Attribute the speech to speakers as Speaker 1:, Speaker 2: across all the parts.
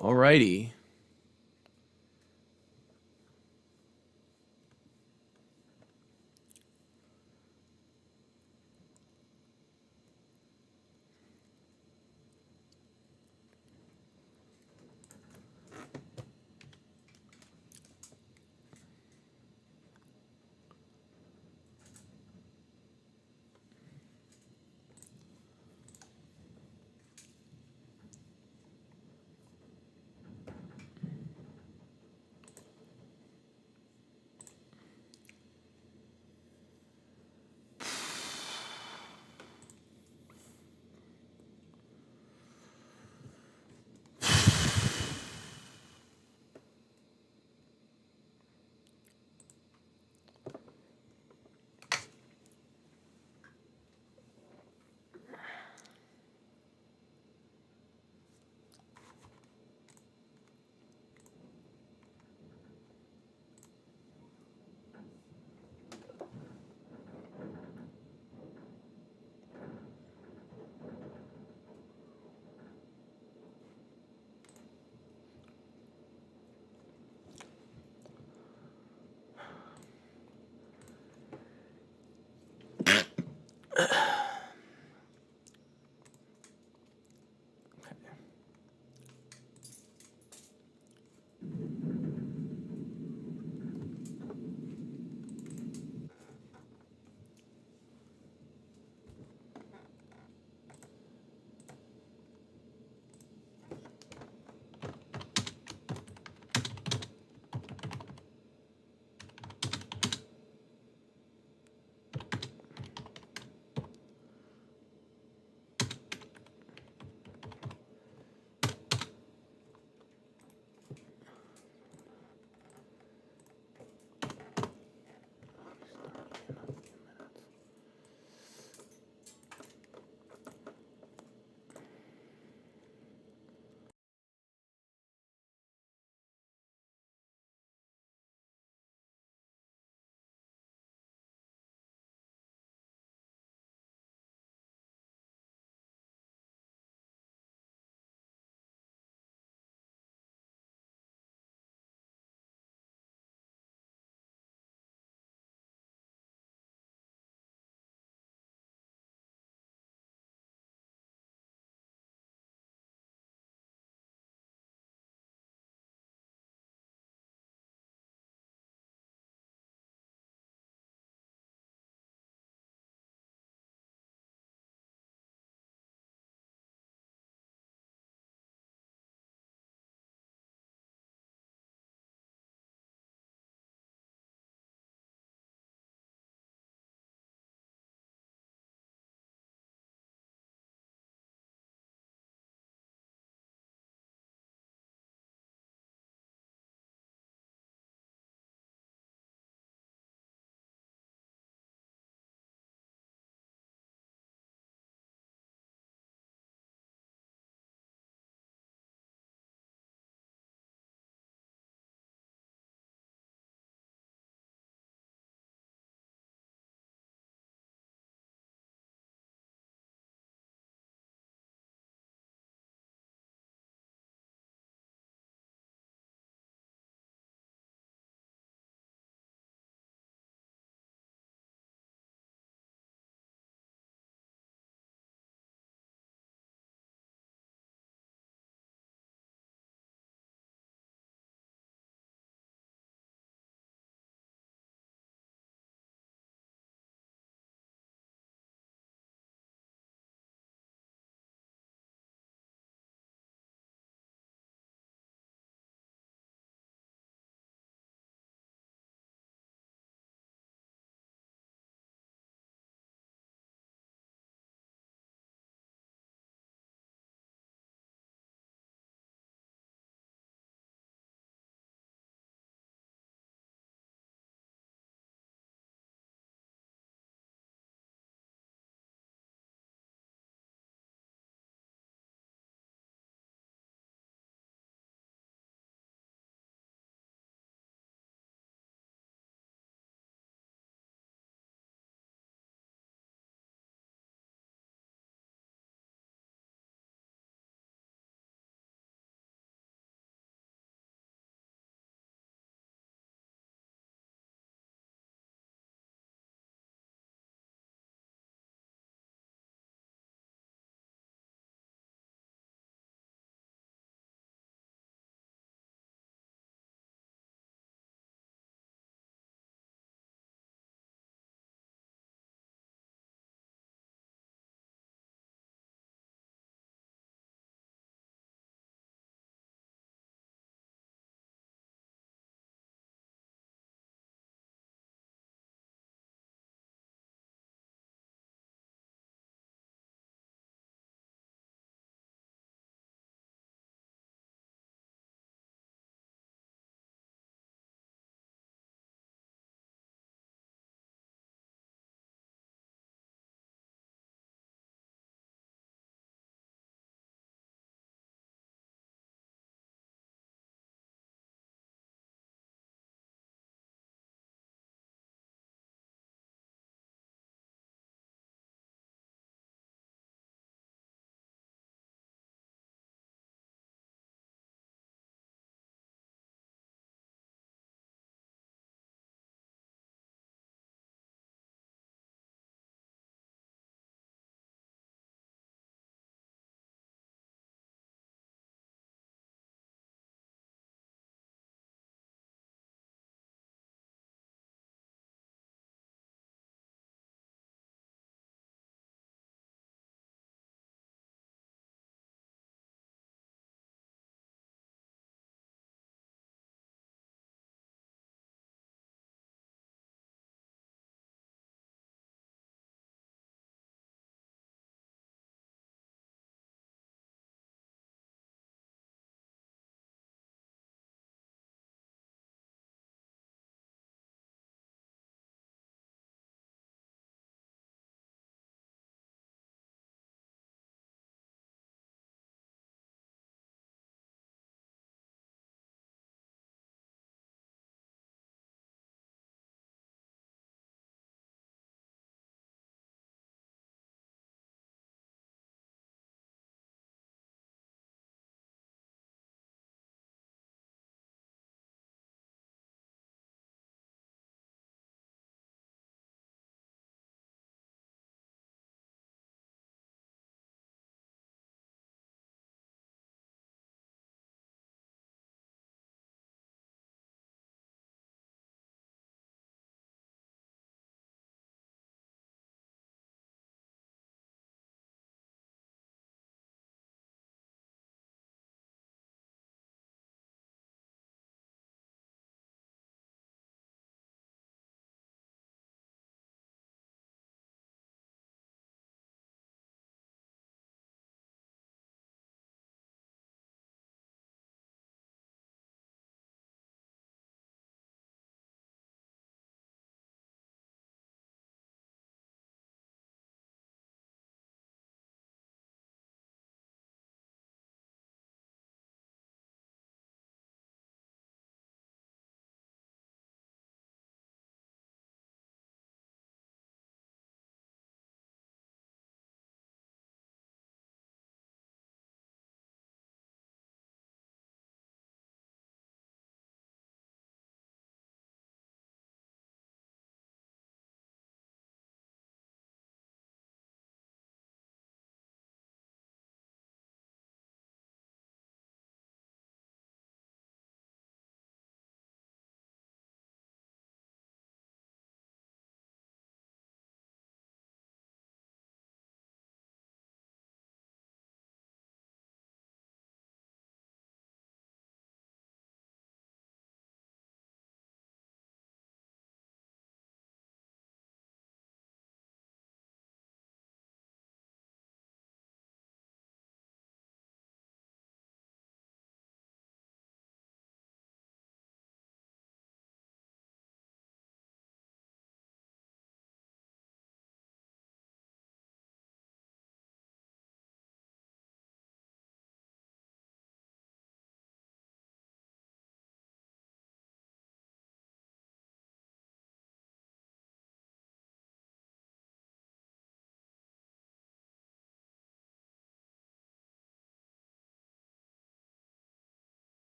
Speaker 1: Alrighty.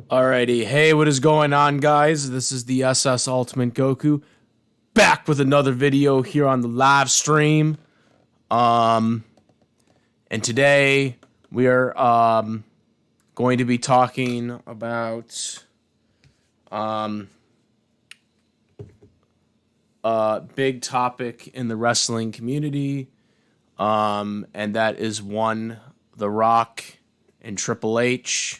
Speaker 1: Alrighty, hey, what is going on, guys? This is the SS Ultimate Goku back with another video here on the live stream. And today we are going to be talking about a big topic in the wrestling community, and that is one, The Rock and Triple H.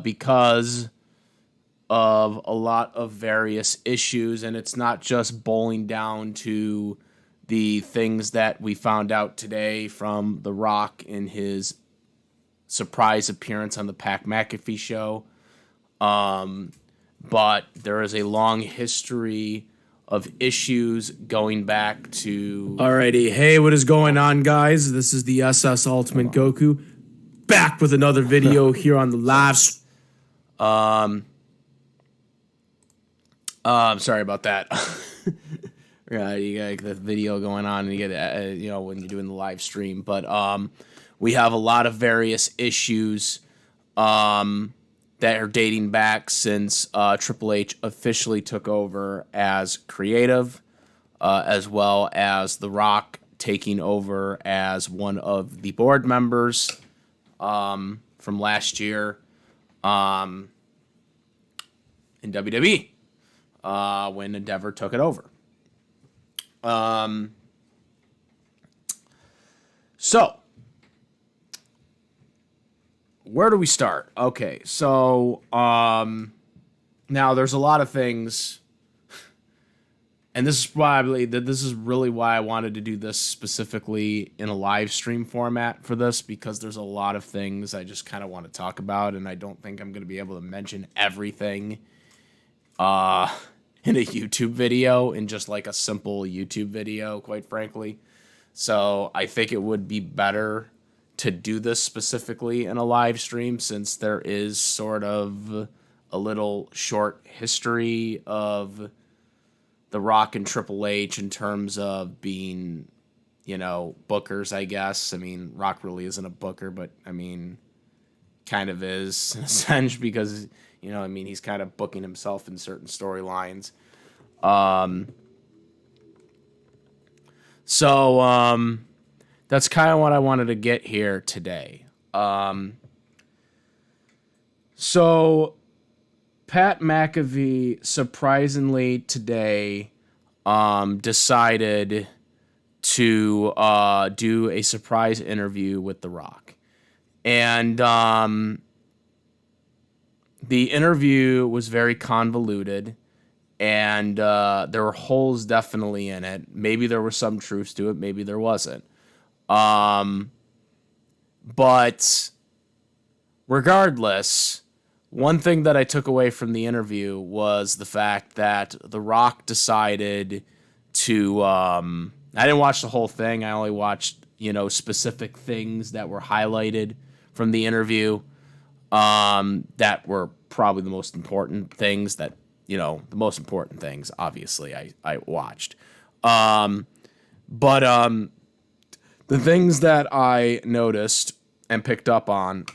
Speaker 1: Because of a lot of various issues, and it's not just boiling down to the things that we found out today from The Rock in his surprise appearance on the Pat McAfee show, but there is a long history of issues going back to... Alrighty, hey, what is going on, guys? This is the SS Ultimate Goku back with another video here on the live. Sorry about that. Yeah, you got the video going on, and you get when you're doing the live stream. But we have a lot of various issues that are dating back since Triple H officially took over as creative, as well as The Rock taking over as one of the board members from last year in WWE when Endeavor took it over. So, where do we start? Okay, so now there's a lot of things, and this is really why I wanted to do this specifically in a live stream format for this, because there's a lot of things I just kind of want to talk about, and I don't think I'm going to be able to mention everything in a YouTube video, in just like a simple YouTube video, quite frankly. So I think it would be better to do this specifically in a live stream, since there is sort of a little short history of The Rock and Triple H in terms of being, bookers, I guess. I mean, Rock really isn't a booker, but I mean, kind of is in a sense, because, he's kind of booking himself in certain storylines. That's kind of what I wanted to get here today. So Pat McAfee surprisingly today decided to do a surprise interview with The Rock. And the interview was very convoluted, and there were holes definitely in it. Maybe there was some truth to it, maybe there wasn't. But regardless, one thing that I took away from the interview was the fact that The Rock decided to, I didn't watch the whole thing. I only watched, specific things that were highlighted from the interview, that were probably the most important things that, the most important things, obviously, I watched. The things that I noticed and picked up on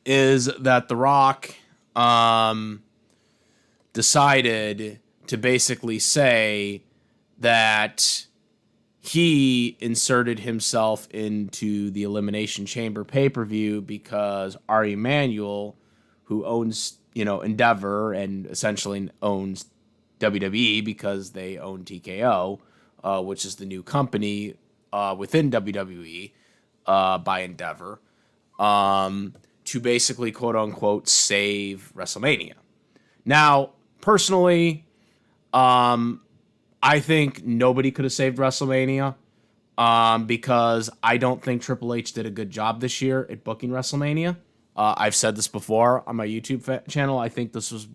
Speaker 1: is that The Rock decided to basically say that he inserted himself into the Elimination Chamber pay-per-view because Ari Emanuel, who owns, Endeavor and essentially owns WWE because they own TKO, which is the new company within WWE by Endeavor, to basically, quote-unquote, save WrestleMania. Now, personally, I think nobody could have saved WrestleMania because I don't think Triple H did a good job this year at booking WrestleMania. I've said this before on my YouTube channel. I think this has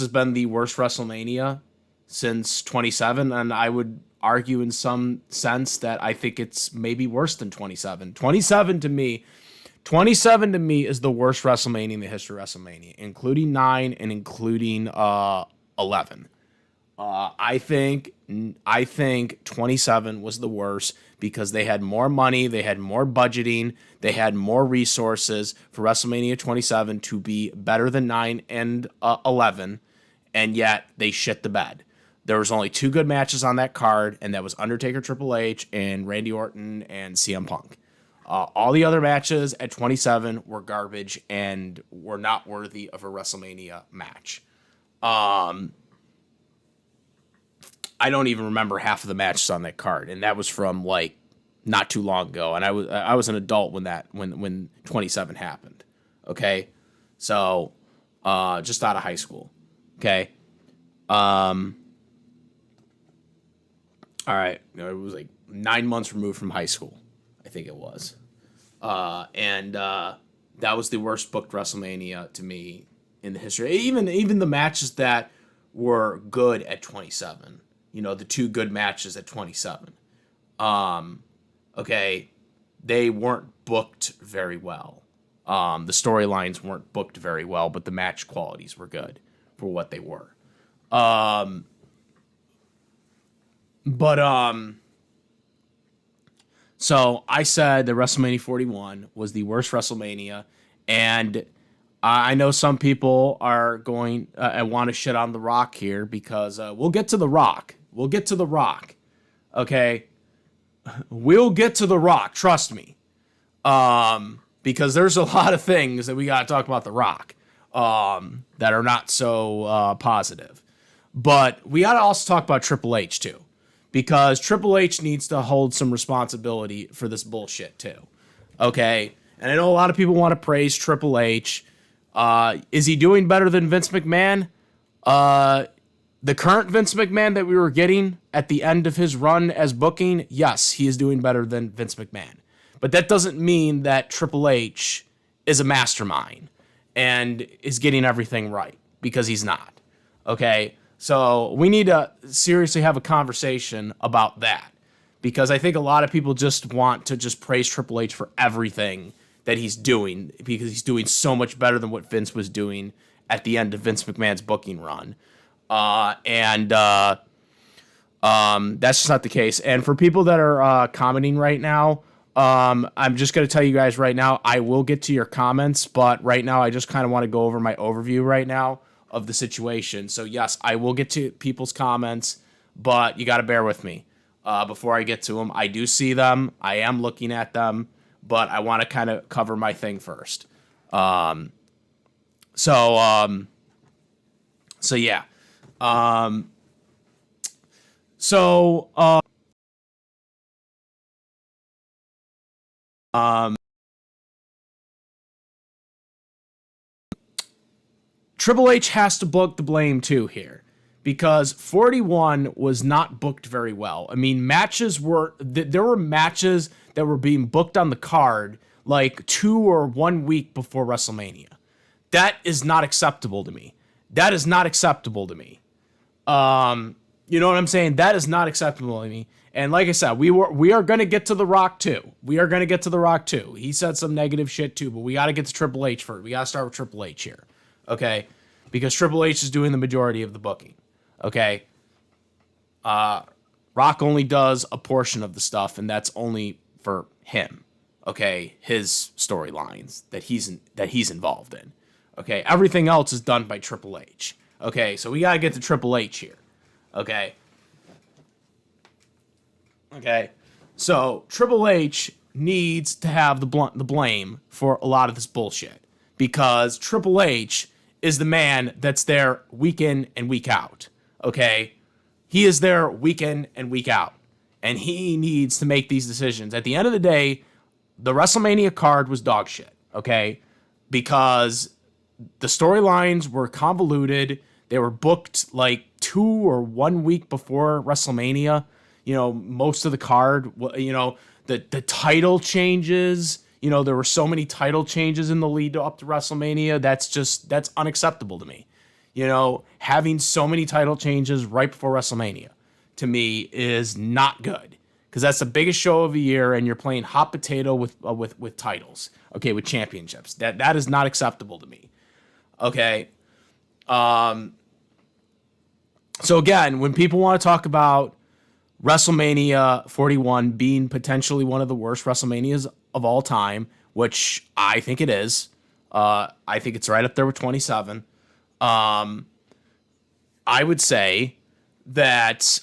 Speaker 1: been the worst WrestleMania since 27, and I would argue in some sense that I think it's maybe worse than 27. 27 to me is the worst WrestleMania in the history of WrestleMania, including 9 and including 11. I think 27 was the worst because they had more money, they had more budgeting, they had more resources for WrestleMania 27 to be better than 9 and 11, and yet they shit the bed. There was only 2 good matches on that card, and that was Undertaker, Triple H, and Randy Orton and CM Punk. All the other matches at 27 were garbage and were not worthy of a WrestleMania match. I don't even remember half of the matches on that card, and that was from like not too long ago. And I was an adult when 27 happened. Okay, so just out of high school. Okay, all right, it was like 9 months removed from high school, I think it was, and that was the worst booked WrestleMania to me in the history. Even the matches that were good at 27. The 2 good matches at 27. Okay, they weren't booked very well. The storylines weren't booked very well, but the match qualities were good for what they were. So I said that WrestleMania 41 was the worst WrestleMania, and I know some people are going and want to shit on The Rock here because we'll get to The Rock. We'll get to The Rock. Okay? We'll get to The Rock. Trust me. Because there's a lot of things that we got to talk about The Rock that are not so positive. But we got to also talk about Triple H, too. Because Triple H needs to hold some responsibility for this bullshit, too. Okay? And I know a lot of people want to praise Triple H. Is he doing better than Vince McMahon? The current Vince McMahon that we were getting at the end of his run as booking, yes, he is doing better than Vince McMahon. But that doesn't mean that Triple H is a mastermind and is getting everything right, because he's not. Okay? So we need to seriously have a conversation about that, because I think a lot of people just want to just praise Triple H for everything that he's doing, because he's doing so much better than what Vince was doing at the end of Vince McMahon's booking run. That's just not the case. And for people that are commenting right now, I'm just going to tell you guys right now, I will get to your comments, but right now I just kind of want to go over my overview right now of the situation. So yes, I will get to people's comments, but you got to bear with me before I get to them. I do see them. I am looking at them, but I want to kind of cover my thing first. So yeah. Triple H has to book the blame too here, because 41 was not booked very well. I mean, there were matches that were being booked on the card like 2 or 1 week before WrestleMania. That is not acceptable to me. That is not acceptable to me. You know what I'm saying? That is not acceptable to me. And like I said, we are going to get to The Rock too. We are going to get to The Rock too. He said some negative shit too, but we got to get to Triple H first. We got to start with Triple H here. Okay? Because Triple H is doing the majority of the booking. Okay? Rock only does a portion of the stuff, and that's only for him. Okay? His storylines that he's involved in. Okay? Everything else is done by Triple H. Okay? So we got to get to Triple H here. Okay? Okay? So Triple H needs to have the blame for a lot of this bullshit, because Triple H is the man that's there week in and week out. Okay? He is there week in and week out. And he needs to make these decisions. At the end of the day, the WrestleMania card was dog shit. Okay? Because the storylines were convoluted. They were booked like 2 or 1 week before WrestleMania. You know, most of the card, you know, the title changes. You know, there were so many title changes in the lead up to WrestleMania. That's unacceptable to me. You know, having so many title changes right before WrestleMania, to me, is not good. Because that's the biggest show of the year, and you're playing hot potato with titles. Okay, with championships. That is not acceptable to me. Okay. So again, when people want to talk about WrestleMania 41 being potentially one of the worst WrestleManias of all time, which I think it is, I think it's right up there with 27. I would say that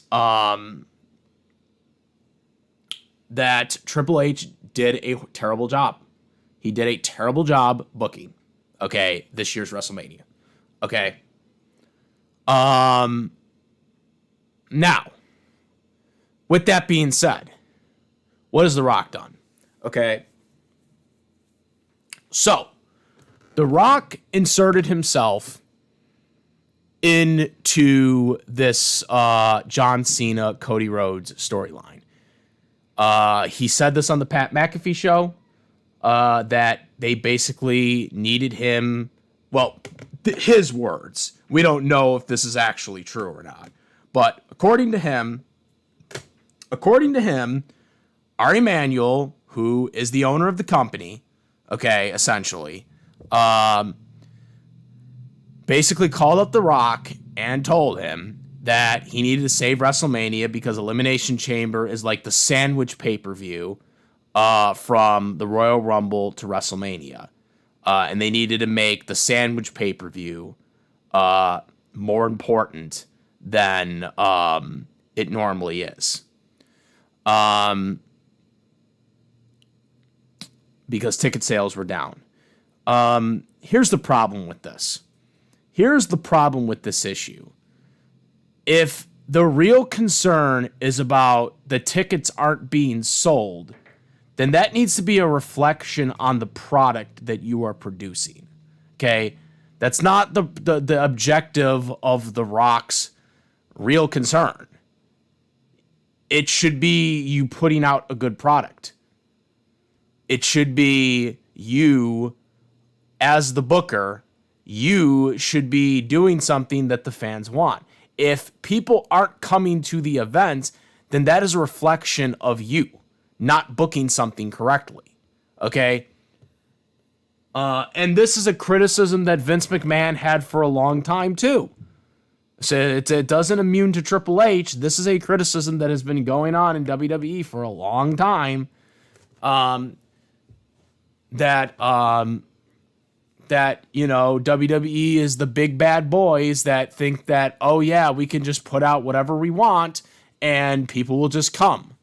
Speaker 1: that Triple H did a terrible job. He did a terrible job booking. Okay, this year's WrestleMania. Okay. Now, with that being said, what has The Rock done? Okay. So, The Rock inserted himself into this John Cena, Cody Rhodes storyline. He said this on the Pat McAfee show, that they basically needed him. Well, his words. We don't know if this is actually true or not. But according to him, Ari Emanuel, who is the owner of the company, okay, essentially, basically called up The Rock and told him that he needed to save WrestleMania because Elimination Chamber is like the sandwich pay-per-view from the Royal Rumble to WrestleMania. And they needed to make the sandwich pay-per-view more important than it normally is. Because ticket sales were down. Here's the problem with this. Here's the problem with this issue. If the real concern is about the tickets aren't being sold, then that needs to be a reflection on the product that you are producing. Okay? That's not the objective of The Rock's real concern. It should be you putting out a good product. It should be you, as the booker, you should be doing something that the fans want. If people aren't coming to the events, then that is a reflection of you not booking something correctly. Okay? And this is a criticism that Vince McMahon had for a long time, too. So it doesn't immune to Triple H. This is a criticism that has been going on in WWE for a long time. That you know, WWE is the big bad boys that think that, oh yeah, we can just put out whatever we want and people will just come.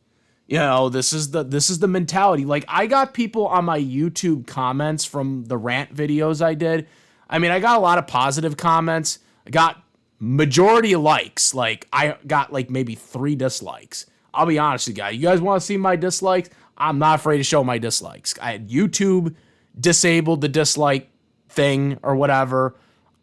Speaker 1: You know, this is the mentality. Like, I got people on my YouTube comments from the rant videos I did. I mean, I got a lot of positive comments. I got majority of likes. Like, I got like maybe 3 dislikes. I'll be honest with you guys. You guys want to see my dislikes? I'm not afraid to show my dislikes. I had YouTube disabled the dislike thing or whatever.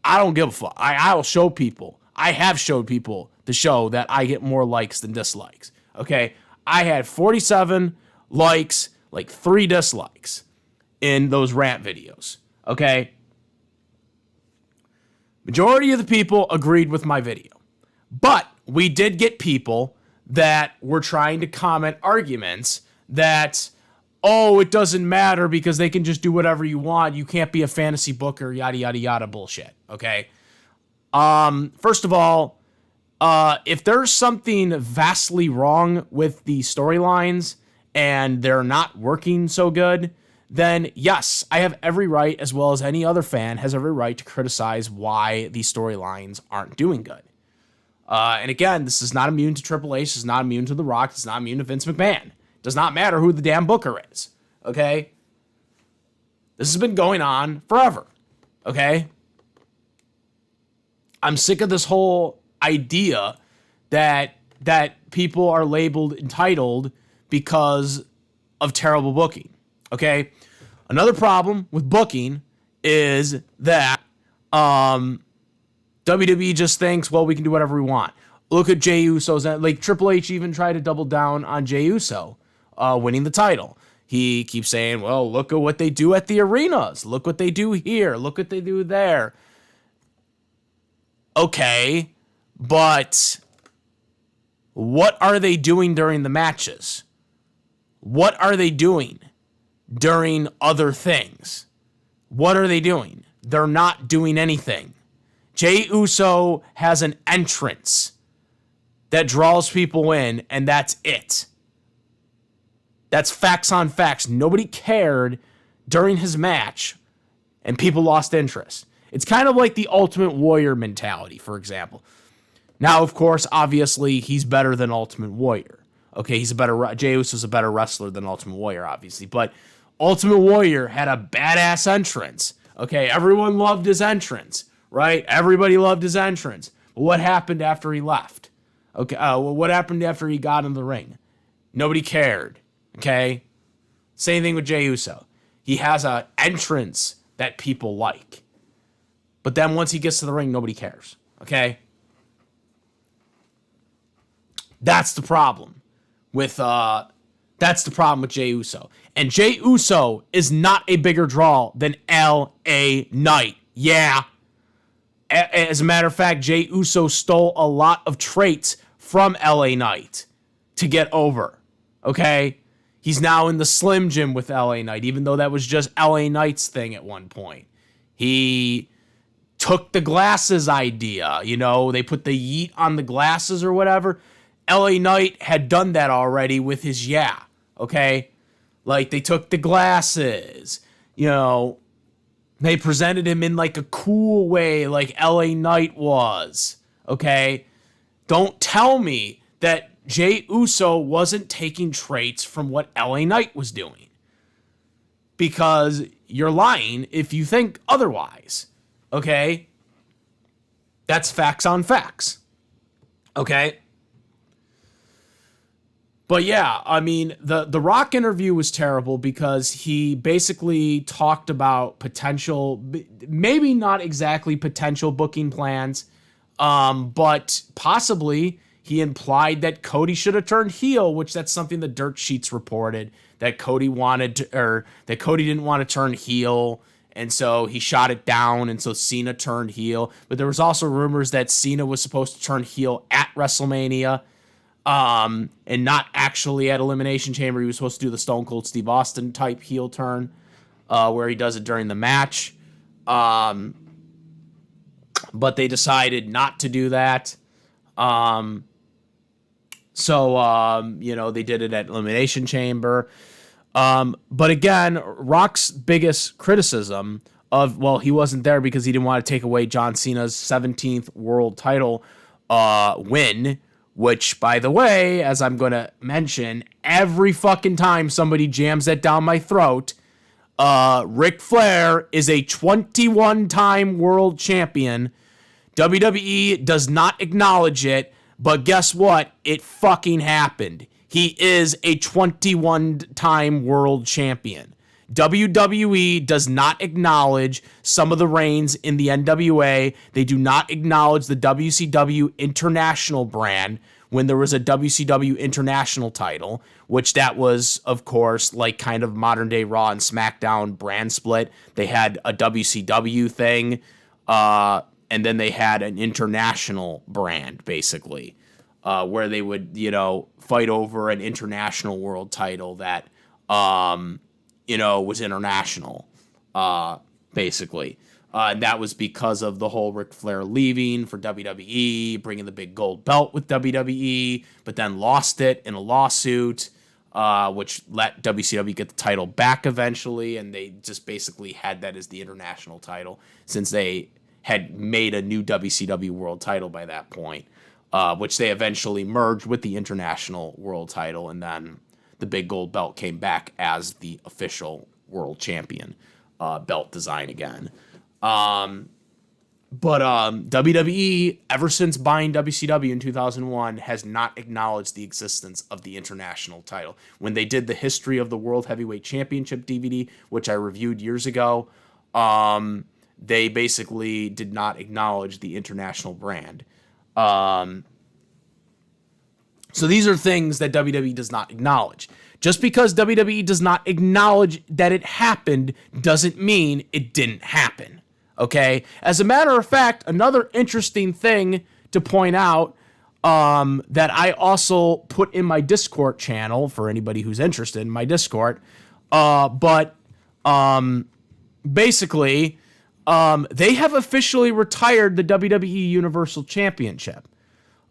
Speaker 1: I don't give a fuck. I will show people. I have showed people the show that I get more likes than dislikes. Okay? I had 47 likes, like 3 dislikes in those rant videos. Okay? Majority of the people agreed with my video. But we did get people that were trying to comment arguments that, oh, it doesn't matter because they can just do whatever you want. You can't be a fantasy booker, yada, yada, yada bullshit. Okay? First of all, if there's something vastly wrong with the storylines and they're not working so good, then yes, I have every right, as well as any other fan has every right to criticize why these storylines aren't doing good. And again, this is not immune to Triple H. This is not immune to The Rock. It's not immune to Vince McMahon. It does not matter who the damn booker is. Okay? This has been going on forever. Okay? I'm sick of this whole idea that people are labeled entitled because of terrible booking. Okay? Another problem with booking is that WWE just thinks, well, we can do whatever we want. Look at Jey Uso's, like Triple H even tried to double down on Jey Uso winning the title. He keeps saying, well, look at what they do at the arenas. Look what they do here. Look what they do there. Okay, but what are they doing during the matches? What are they doing during other things? What are they doing? They're not doing anything. Jey Uso has an entrance that draws people in, and that's it. That's facts on facts. Nobody cared during his match, and people lost interest. It's kind of like the Ultimate Warrior mentality, for example. Now, of course, obviously, he's better than Ultimate Warrior. Okay, Jey Uso's a better wrestler than Ultimate Warrior, obviously. But Ultimate Warrior had a badass entrance. Okay, everyone loved his entrance, right? Everybody loved his entrance. But what happened after he left? Okay, what happened after he got in the ring? Nobody cared. Okay? Same thing with Jey Uso. He has an entrance that people like. But then once he gets to the ring, nobody cares. Okay? That's the problem with Jey Uso. And Jey Uso is not a bigger draw than L.A. Knight. Yeah. As a matter of fact, Jey Uso stole a lot of traits from L.A. Knight to get over. Okay? He's now in the Slim Jim with L.A. Knight, even though that was just L.A. Knight's thing at one point. He took the glasses idea. You know, they put the yeet on the glasses or whatever. L.A. Knight had done that already with his yeah. Okay? Like, they took the glasses. You know, they presented him in like a cool way like L.A. Knight was. Okay? Don't tell me that Jey Uso wasn't taking traits from what L.A. Knight was doing. Because you're lying if you think otherwise. Okay? That's facts on facts. Okay? But yeah, I mean, the Rock interview was terrible because he basically talked about potential, maybe not exactly potential booking plans, but possibly he implied that Cody should have turned heel, which that's something the Dirt Sheets reported, that Cody that Cody didn't want to turn heel, and so he shot it down, and so Cena turned heel. But there was also rumors that Cena was supposed to turn heel at WrestleMania, and not actually at Elimination Chamber. He was supposed to do the Stone Cold Steve Austin type heel turn, where he does it during the match. But they decided not to do that. You know, they did it at Elimination Chamber. But again, Rock's biggest criticism of, well, he wasn't there because he didn't want to take away John Cena's 17th world title win, which, by the way, as I'm going to mention, every fucking time somebody jams that down my throat, Ric Flair is a 21-time world champion. WWE does not acknowledge it, but guess what? It fucking happened. He is a 21-time world champion. WWE does not acknowledge some of the reigns in the NWA. They do not acknowledge the WCW International brand when there was a WCW International title, which that was, of course, like kind of modern day Raw and SmackDown brand split. They had a WCW thing, and then they had an international brand, basically, where they would, you know, fight over an international world title that, you know, was international, basically. And that was because of the whole Ric Flair leaving for WWE, bringing the big gold belt with WWE, but then lost it in a lawsuit, which let WCW get the title back eventually, and they just basically had that as the international title since they had made a new WCW world title by that point, which they eventually merged with the international world title, and then the big gold belt came back as the official world champion belt design again. But WWE, ever since buying WCW in 2001, has not acknowledged the existence of the international title. When they did the History of the World Heavyweight Championship DVD, which I reviewed years ago, they basically did not acknowledge the international brand. So these are things that WWE does not acknowledge. Just because WWE does not acknowledge that it happened doesn't mean it didn't happen. Okay? As a matter of fact, another interesting thing to point out that I also put in my Discord channel for anybody who's interested in my Discord, basically, they have officially retired the WWE Universal Championship.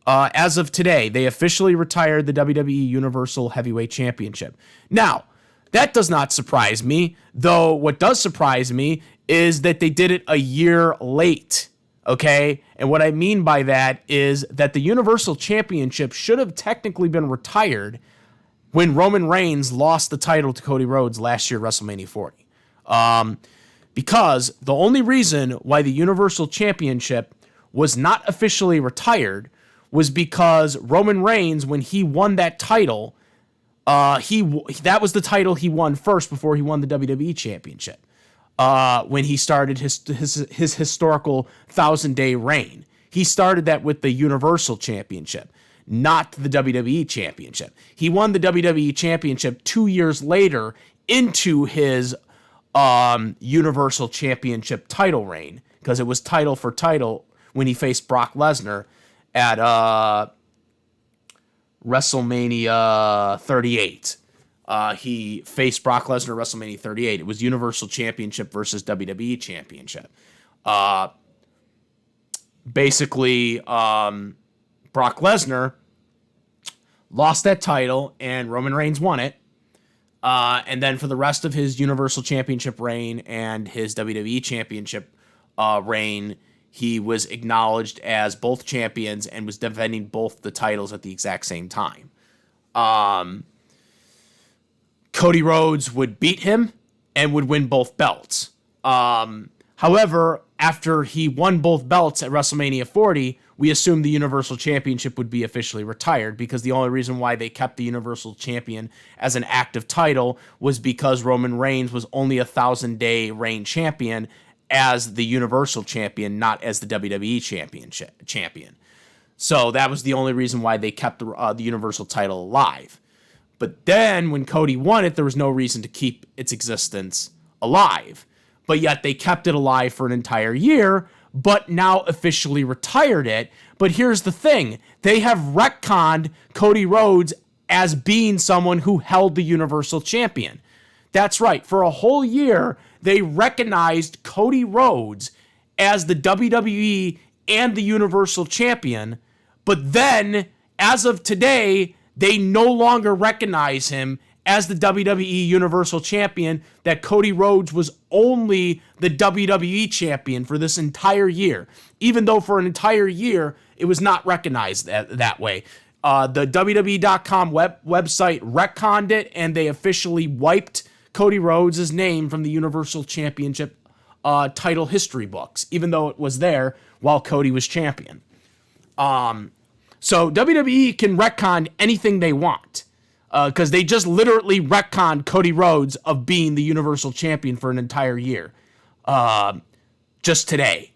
Speaker 1: As of today, they officially retired the WWE Universal Heavyweight Championship. Now, that does not surprise me, though what does surprise me is that they did it a year late, okay? And what I mean by that is that the Universal Championship should have technically been retired when Roman Reigns lost the title to Cody Rhodes last year at WrestleMania 40. Because the only reason why the Universal Championship was not officially retired was because Roman Reigns, when he won that title, that was the title he won first before he won the WWE Championship. When he started his historical 1,000-day reign, he started that with the Universal Championship, not the WWE Championship. He won the WWE Championship 2 years later into his Universal Championship title reign, because it was title for title when he faced Brock Lesnar at WrestleMania 38. He faced Brock Lesnar at WrestleMania 38. It was Universal Championship versus WWE Championship. Basically, Brock Lesnar lost that title and Roman Reigns won it. And then for the rest of his Universal Championship reign and his WWE Championship reign, he was acknowledged as both champions and was defending both the titles at the exact same time. Cody Rhodes would beat him and would win both belts. However, after he won both belts at WrestleMania 40, we assumed the Universal Championship would be officially retired, because the only reason why they kept the Universal Champion as an active title was because Roman Reigns was only a 1,000-day reign champion as the Universal Champion, not as the WWE champion. So that was the only reason why they kept the Universal title alive. But then when Cody won it, there was no reason to keep its existence alive. But yet they kept it alive for an entire year, but now officially retired it. But here's the thing. They have retconned Cody Rhodes as being someone who held the Universal Champion. That's right. For a whole year, they recognized Cody Rhodes as the WWE and the Universal Champion. But then, as of today, they no longer recognize him as the WWE Universal Champion, that Cody Rhodes was only the WWE Champion for this entire year, even though for an entire year it was not recognized that way. The WWE.com website retconned it, and they officially wiped Cody Rhodes' name from the Universal Championship title history books, even though it was there while Cody was champion. So WWE can retcon anything they want, because they just literally retconned Cody Rhodes of being the Universal Champion for an entire year, just today.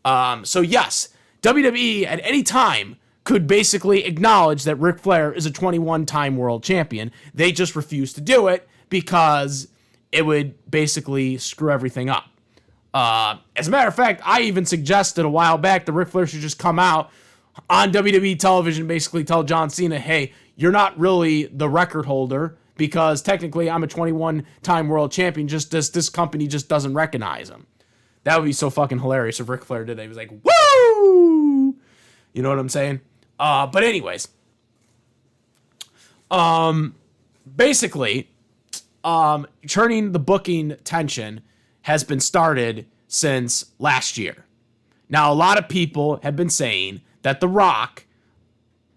Speaker 1: So yes, WWE at any time could basically acknowledge that Ric Flair is a 21-time world champion. They just refuse to do it because it would basically screw everything up. As a matter of fact, I even suggested a while back that Ric Flair should just come out on WWE television, basically tell John Cena, hey, you're not really the record holder, because technically I'm a 21-time world champion, just this company just doesn't recognize him. That would be so fucking hilarious if Ric Flair did that. He was like, woo! You know what I'm saying? But anyways, basically, turning the booking tension has been started since last year. Now, a lot of people have been saying that The Rock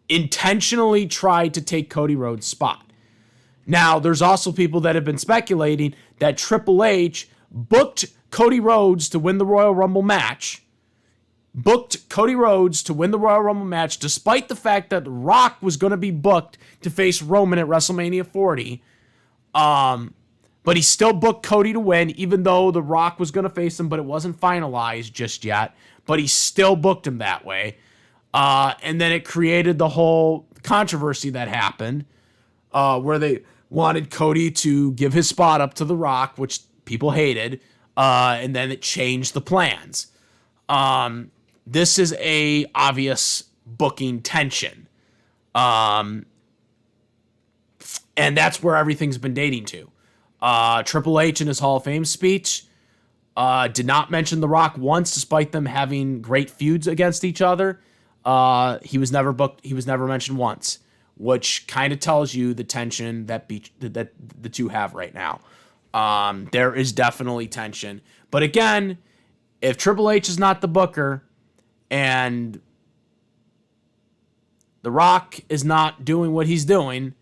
Speaker 1: intentionally tried to take Cody Rhodes' spot. Now, there's also people that have been speculating that Triple H booked Cody Rhodes to win the Royal Rumble match, despite the fact that The Rock was going to be booked to face Roman at WrestleMania 40. But he still booked Cody to win, even though The Rock was going to face him, but it wasn't finalized just yet. But he still booked him that way. And then it created the whole controversy that happened, where they wanted Cody to give his spot up to The Rock, which people hated, and then it changed the plans. This is a obvious booking tension. And that's where everything's been dating to. Triple H in his Hall of Fame speech did not mention The Rock once, despite them having great feuds against each other. He was never booked. He was never mentioned once, which kind of tells you the tension that the two have right now. There is definitely tension. But again, if Triple H is not the booker and The Rock is not doing what he's doing,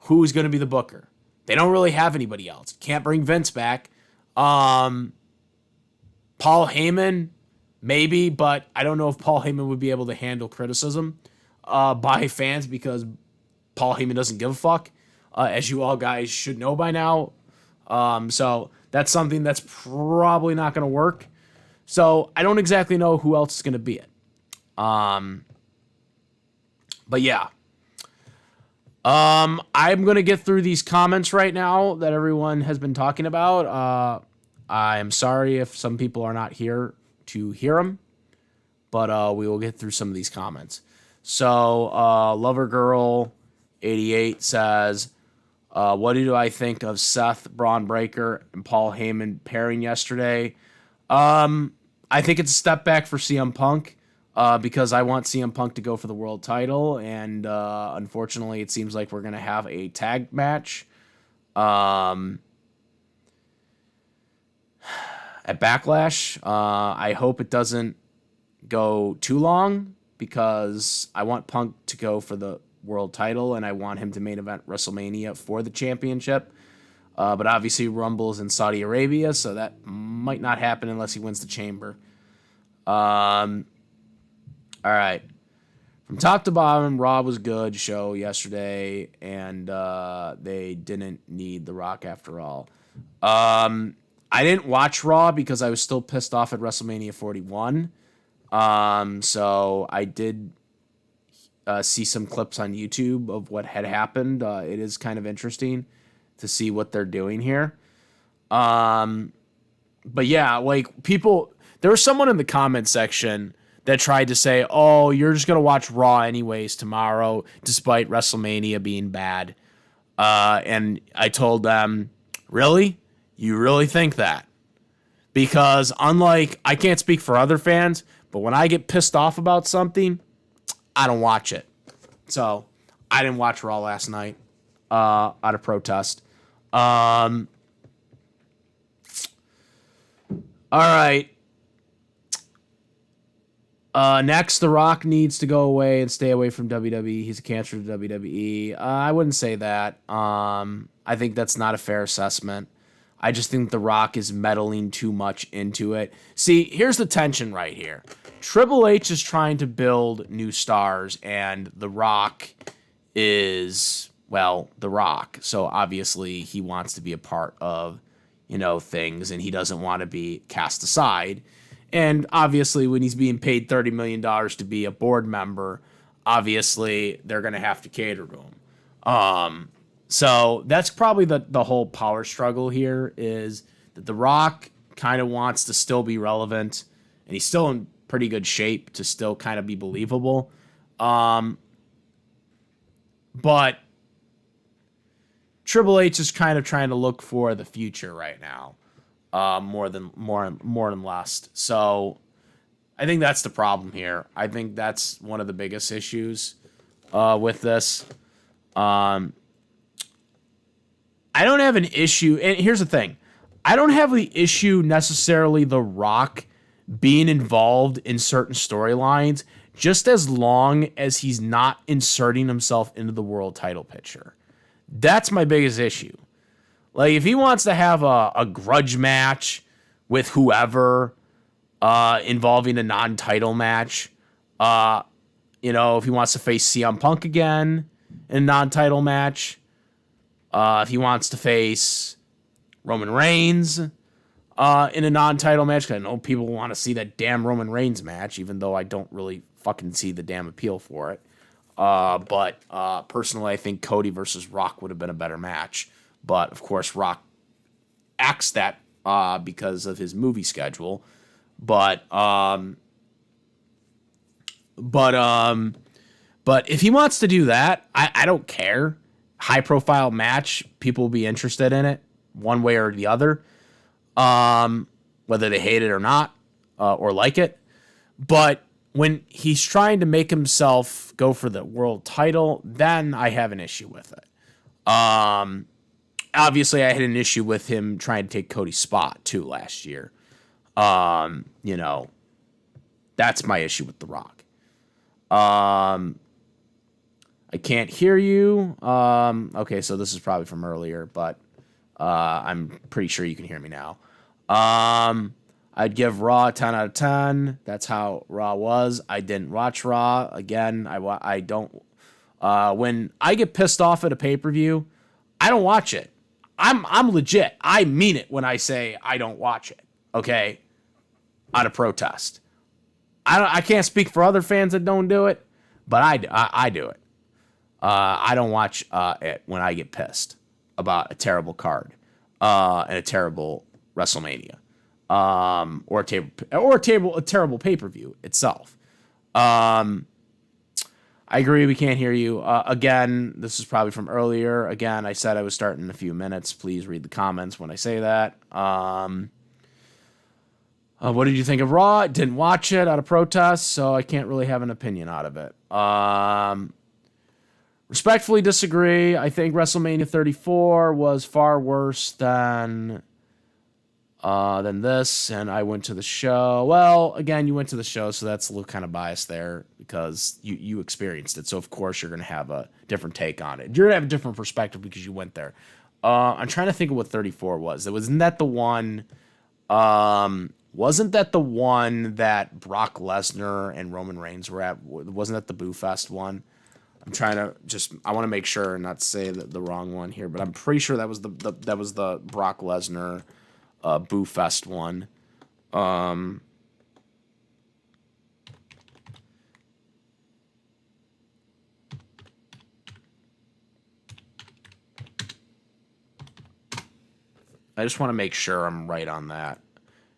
Speaker 1: who's going to be the booker? They don't really have anybody else. Can't bring Vince back. Paul Heyman, maybe, but I don't know if Paul Heyman would be able to handle criticism by fans because Paul Heyman doesn't give a fuck, as you all guys should know by now. So that's something that's probably not going to work. So I don't exactly know who else is going to be it. But yeah. I'm going to get through these comments right now that everyone has been talking about. I am sorry if some people are not here to hear them, but we will get through some of these comments. So, Lover Girl 88 says, what do I think of Seth, Braun Breaker, and Paul Heyman pairing yesterday? I think it's a step back for CM Punk. Because I want CM Punk to go for the world title, and unfortunately, it seems like we're going to have a tag match at Backlash. I hope it doesn't go too long, because I want Punk to go for the world title, and I want him to main event WrestleMania for the championship. But obviously, Rumble's in Saudi Arabia, so that might not happen unless he wins the Chamber. All right. From top to bottom, Raw was good show yesterday, and they didn't need The Rock after all. I didn't watch Raw because I was still pissed off at WrestleMania 41. So I did see some clips on YouTube of what had happened. It is kind of interesting to see what they're doing here. But yeah, like people, there was someone in the comment section that tried to say, oh, you're just going to watch Raw anyways tomorrow, despite WrestleMania being bad. And I told them, really? You really think that? Because unlike, I can't speak for other fans, but when I get pissed off about something, I don't watch it. So I didn't watch Raw last night out of protest. All right. Next, The Rock needs to go away and stay away from WWE. He's a cancer to WWE. I wouldn't say that. I think that's not a fair assessment. I just think The Rock is meddling too much into it. See, here's the tension right here. Triple H is trying to build new stars, and The Rock is, well, The Rock. So obviously he wants to be a part of, things, and he doesn't want to be cast aside. And obviously, when he's being paid $30 million to be a board member, obviously they're going to have to cater to him. So that's probably the whole power struggle here, is that The Rock kind of wants to still be relevant, and he's still in pretty good shape to still kind of be believable. But Triple H is kind of trying to look for the future right now. More than lust. So I think that's the problem here. I think that's one of the biggest issues with this. I don't have an issue, and here's the thing. I don't have the issue necessarily The Rock being involved in certain storylines, just as long as he's not inserting himself into the world title picture. That's my biggest issue. Like, if he wants to have a grudge match with whoever involving a non-title match, if he wants to face CM Punk again in a non-title match, if he wants to face Roman Reigns in a non-title match, because I know people want to see that damn Roman Reigns match, even though I don't really fucking see the damn appeal for it. But personally, I think Cody versus Rock would have been a better match. But, of course, Rock axed that because of his movie schedule. But if he wants to do that, I don't care. High-profile match, people will be interested in it one way or the other, whether they hate it or not, or like it. But when he's trying to make himself go for the world title, then I have an issue with it. Obviously, I had an issue with him trying to take Cody's spot too last year. You know, that's my issue with The Rock. I can't hear you. Okay, so this is probably from earlier, but I'm pretty sure you can hear me now. I'd give Raw a 10 out of 10. That's how Raw was. I didn't watch Raw. Again, I don't. When I get pissed off at a pay-per-view, I don't watch it. I'm legit. I mean it when I say I don't watch it. Okay? Out of protest. I can't speak for other fans that don't do it, but I do it. I don't watch it when I get pissed about a terrible card and a terrible WrestleMania. Or a terrible pay-per-view itself. I agree, we can't hear you. Again, this is probably from earlier. Again, I said I was starting in a few minutes. Please read the comments when I say that. What did you think of Raw? Didn't watch it out of protest, so I can't really have an opinion out of it. Respectfully disagree. I think WrestleMania 34 was far worse than this, and I went to the show. Well, again, you went to the show, so that's a little kind of biased there because you experienced it. So, of course, you're going to have a different take on it. You're going to have a different perspective because you went there. I'm trying to think of what 34 was. Wasn't that the one that Brock Lesnar and Roman Reigns were at? Wasn't that the Boo Fest one? I want to make sure and not say the wrong one here, but I'm pretty sure that was the Brock Lesnar Boo Fest one. I just want to make sure I'm right on that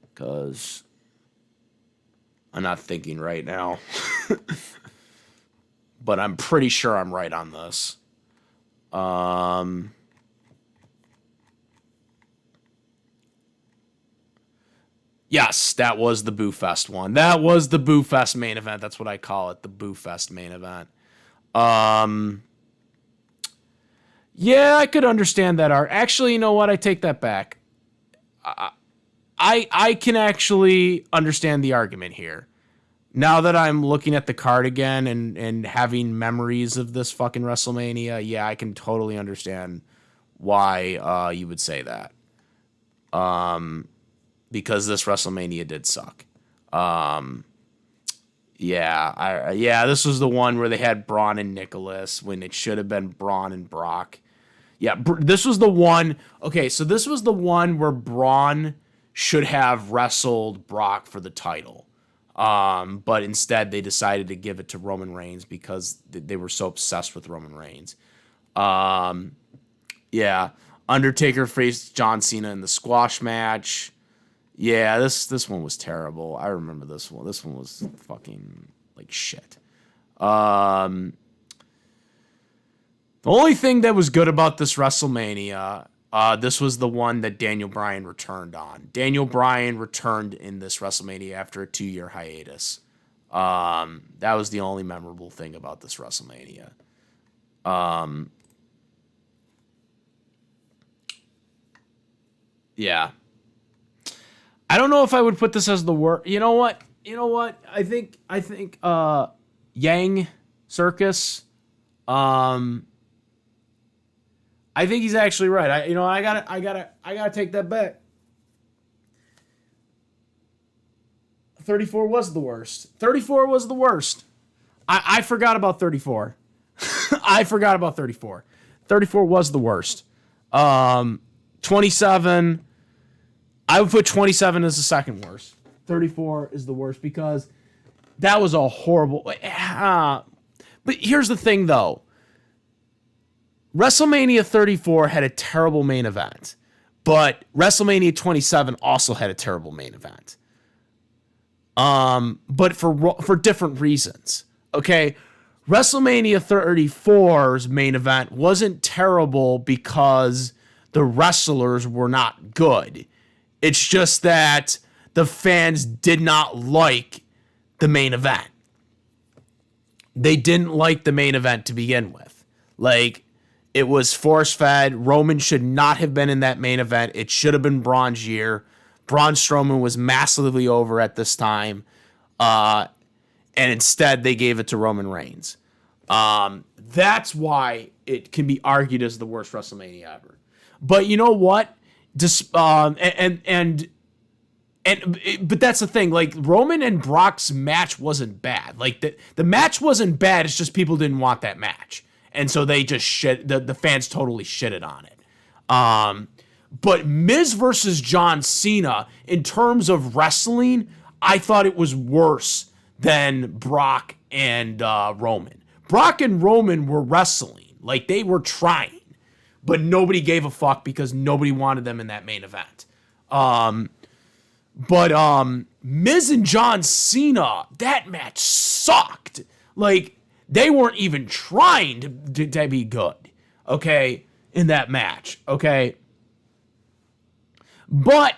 Speaker 1: because I'm not thinking right now. But I'm pretty sure I'm right on this. Yes, that was the Boo Fest one. That was the Boo Fest main event. That's what I call it, the Boo Fest main event. Yeah, I could understand that art. Actually, you know what? I take that back. I can actually understand the argument here. Now that I'm looking at the card again and having memories of this fucking WrestleMania, yeah, I can totally understand why you would say that. Because this WrestleMania did suck. This was the one where they had Braun and Nicholas when it should have been Braun and Brock. Yeah, this was the one. Okay, so this was the one where Braun should have wrestled Brock for the title. But instead they decided to give it to Roman Reigns because they were so obsessed with Roman Reigns. Undertaker faced John Cena in the squash match. Yeah, this one was terrible. I remember this one. This one was fucking like shit. The only thing that was good about this WrestleMania, this was the one that Daniel Bryan returned on. Daniel Bryan returned in this WrestleMania after a 2-year hiatus. That was the only memorable thing about this WrestleMania. Yeah. I don't know if I would put this as the worst. You know what? I think Yang Circus. I think he's actually right. I gotta take that back. 34 was the worst. 34 was the worst. I forgot about 34. I forgot about 34. 34 was the worst. 27. I would put 27 as the second worst. 34 is the worst because that was a horrible. But here's the thing, though. WrestleMania 34 had a terrible main event, but WrestleMania 27 also had a terrible main event. But for different reasons. Okay, WrestleMania 34's main event wasn't terrible because the wrestlers were not good. It's just that the fans did not like the main event. they didn't like the main event to begin with. Like, it was force-fed. Roman should not have been in that main event. It should have been Braun's year. Braun Strowman was massively over at this time. And instead, they gave it to Roman Reigns. That's why it can be argued as the worst WrestleMania ever. But you know what? But that's the thing. Like, Roman and Brock's match wasn't bad. Like, the match wasn't bad. It's just people didn't want that match. And so they just the fans totally shitted on it. But Miz versus John Cena, in terms of wrestling, I thought it was worse than Brock and Roman. Brock and Roman were wrestling. Like, they were trying. But nobody gave a fuck because nobody wanted them in that main event. But Miz and John Cena, that match sucked. Like, they weren't even trying to be good, okay, in that match, okay? But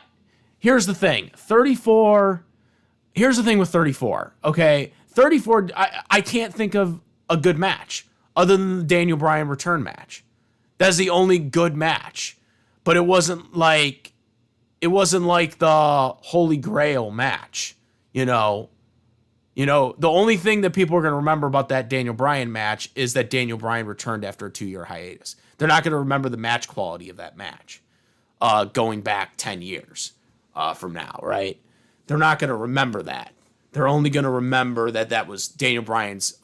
Speaker 1: here's the thing. 34, here's the thing with 34, okay? 34, I can't think of a good match other than the Daniel Bryan return match. That's the only good match. But it wasn't like the Holy Grail match, you know. You know, the only thing that people are going to remember about that Daniel Bryan match is that Daniel Bryan returned after a 2-year hiatus. They're not going to remember the match quality of that match going back 10 years from now, right? They're not going to remember that. They're only going to remember that that was Daniel Bryan's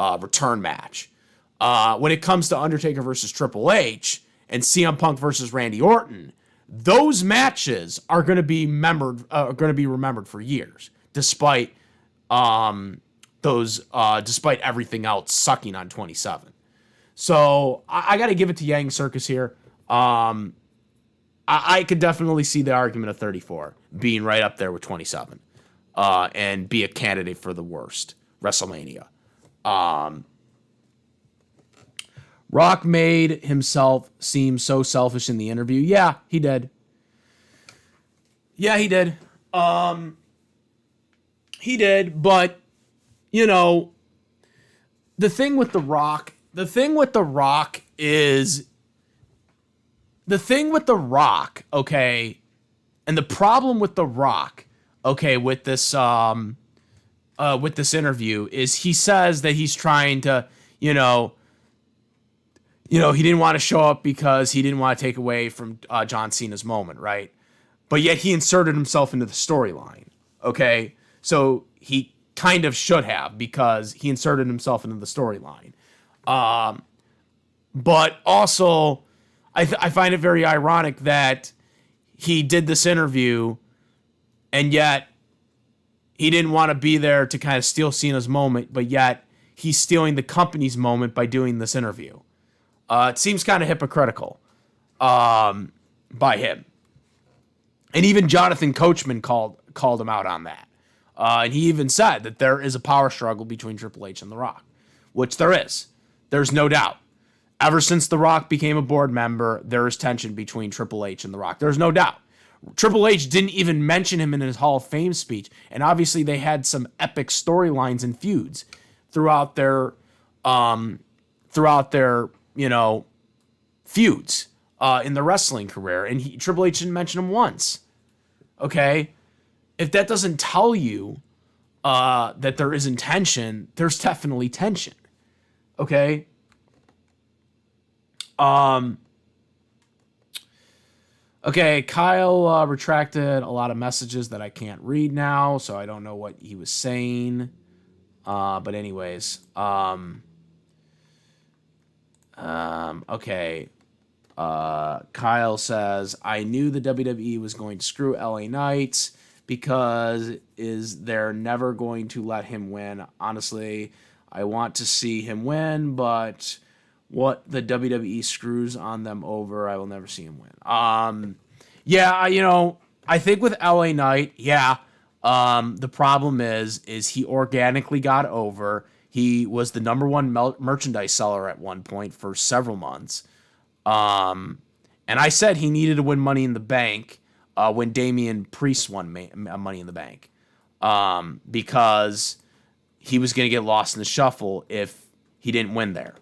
Speaker 1: return match. When it comes to Undertaker versus Triple H and CM Punk versus Randy Orton, those matches are going to be remembered for years, despite despite everything else sucking on 27. So I got to give it to Yang Circus here. I could definitely see the argument of 34 being right up there with 27 and be a candidate for the worst WrestleMania. Rock made himself seem so selfish in the interview. Yeah, he did. Yeah, he did. He did, but, you know, the thing with The Rock is, okay, and the problem with The Rock, okay, with this interview is he says that he's trying to, you know, he didn't want to show up because he didn't want to take away from John Cena's moment, right? But yet he inserted himself into the storyline, okay? So he kind of should have, because he inserted himself into the storyline. But also, I find it very ironic that he did this interview and yet he didn't want to be there to kind of steal Cena's moment, but yet he's stealing the company's moment by doing this interview. It seems kind of hypocritical by him. And even Jonathan Coachman called him out on that. And he even said that there is a power struggle between Triple H and The Rock, which there is. There's no doubt. Ever since The Rock became a board member, there is tension between Triple H and The Rock. There's no doubt. Triple H didn't even mention him in his Hall of Fame speech. And obviously they had some epic storylines and feuds throughout their you know, feuds in the wrestling career. And Triple H didn't mention him once. Okay? If that doesn't tell you that there isn't tension, there's definitely tension. Okay? Okay, Kyle retracted a lot of messages that I can't read now, so I don't know what he was saying. But anyways, okay. Kyle says, I knew the WWE was going to screw LA Knight because they're never going to let him win. Honestly, I want to see him win, but what the WWE screws on them over, I will never see him win. Yeah, you know, I think with LA Knight, yeah, the problem is he organically got over. He was the number one merchandise seller at one point for several months. And I said he needed to win Money in the Bank when Damian Priest won Money in the Bank. Because he was going to get lost in the shuffle if he didn't win there.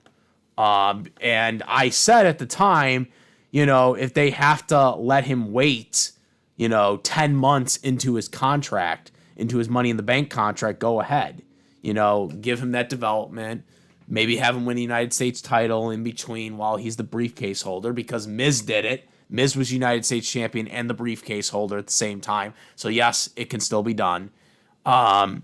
Speaker 1: And I said at the time, if they have to let him wait, 10 months into his contract, into his Money in the Bank contract, go ahead. Give him that development. Maybe have him win the United States title in between while he's the briefcase holder, because Miz did it. Miz was United States champion and the briefcase holder at the same time. So, yes, it can still be done. And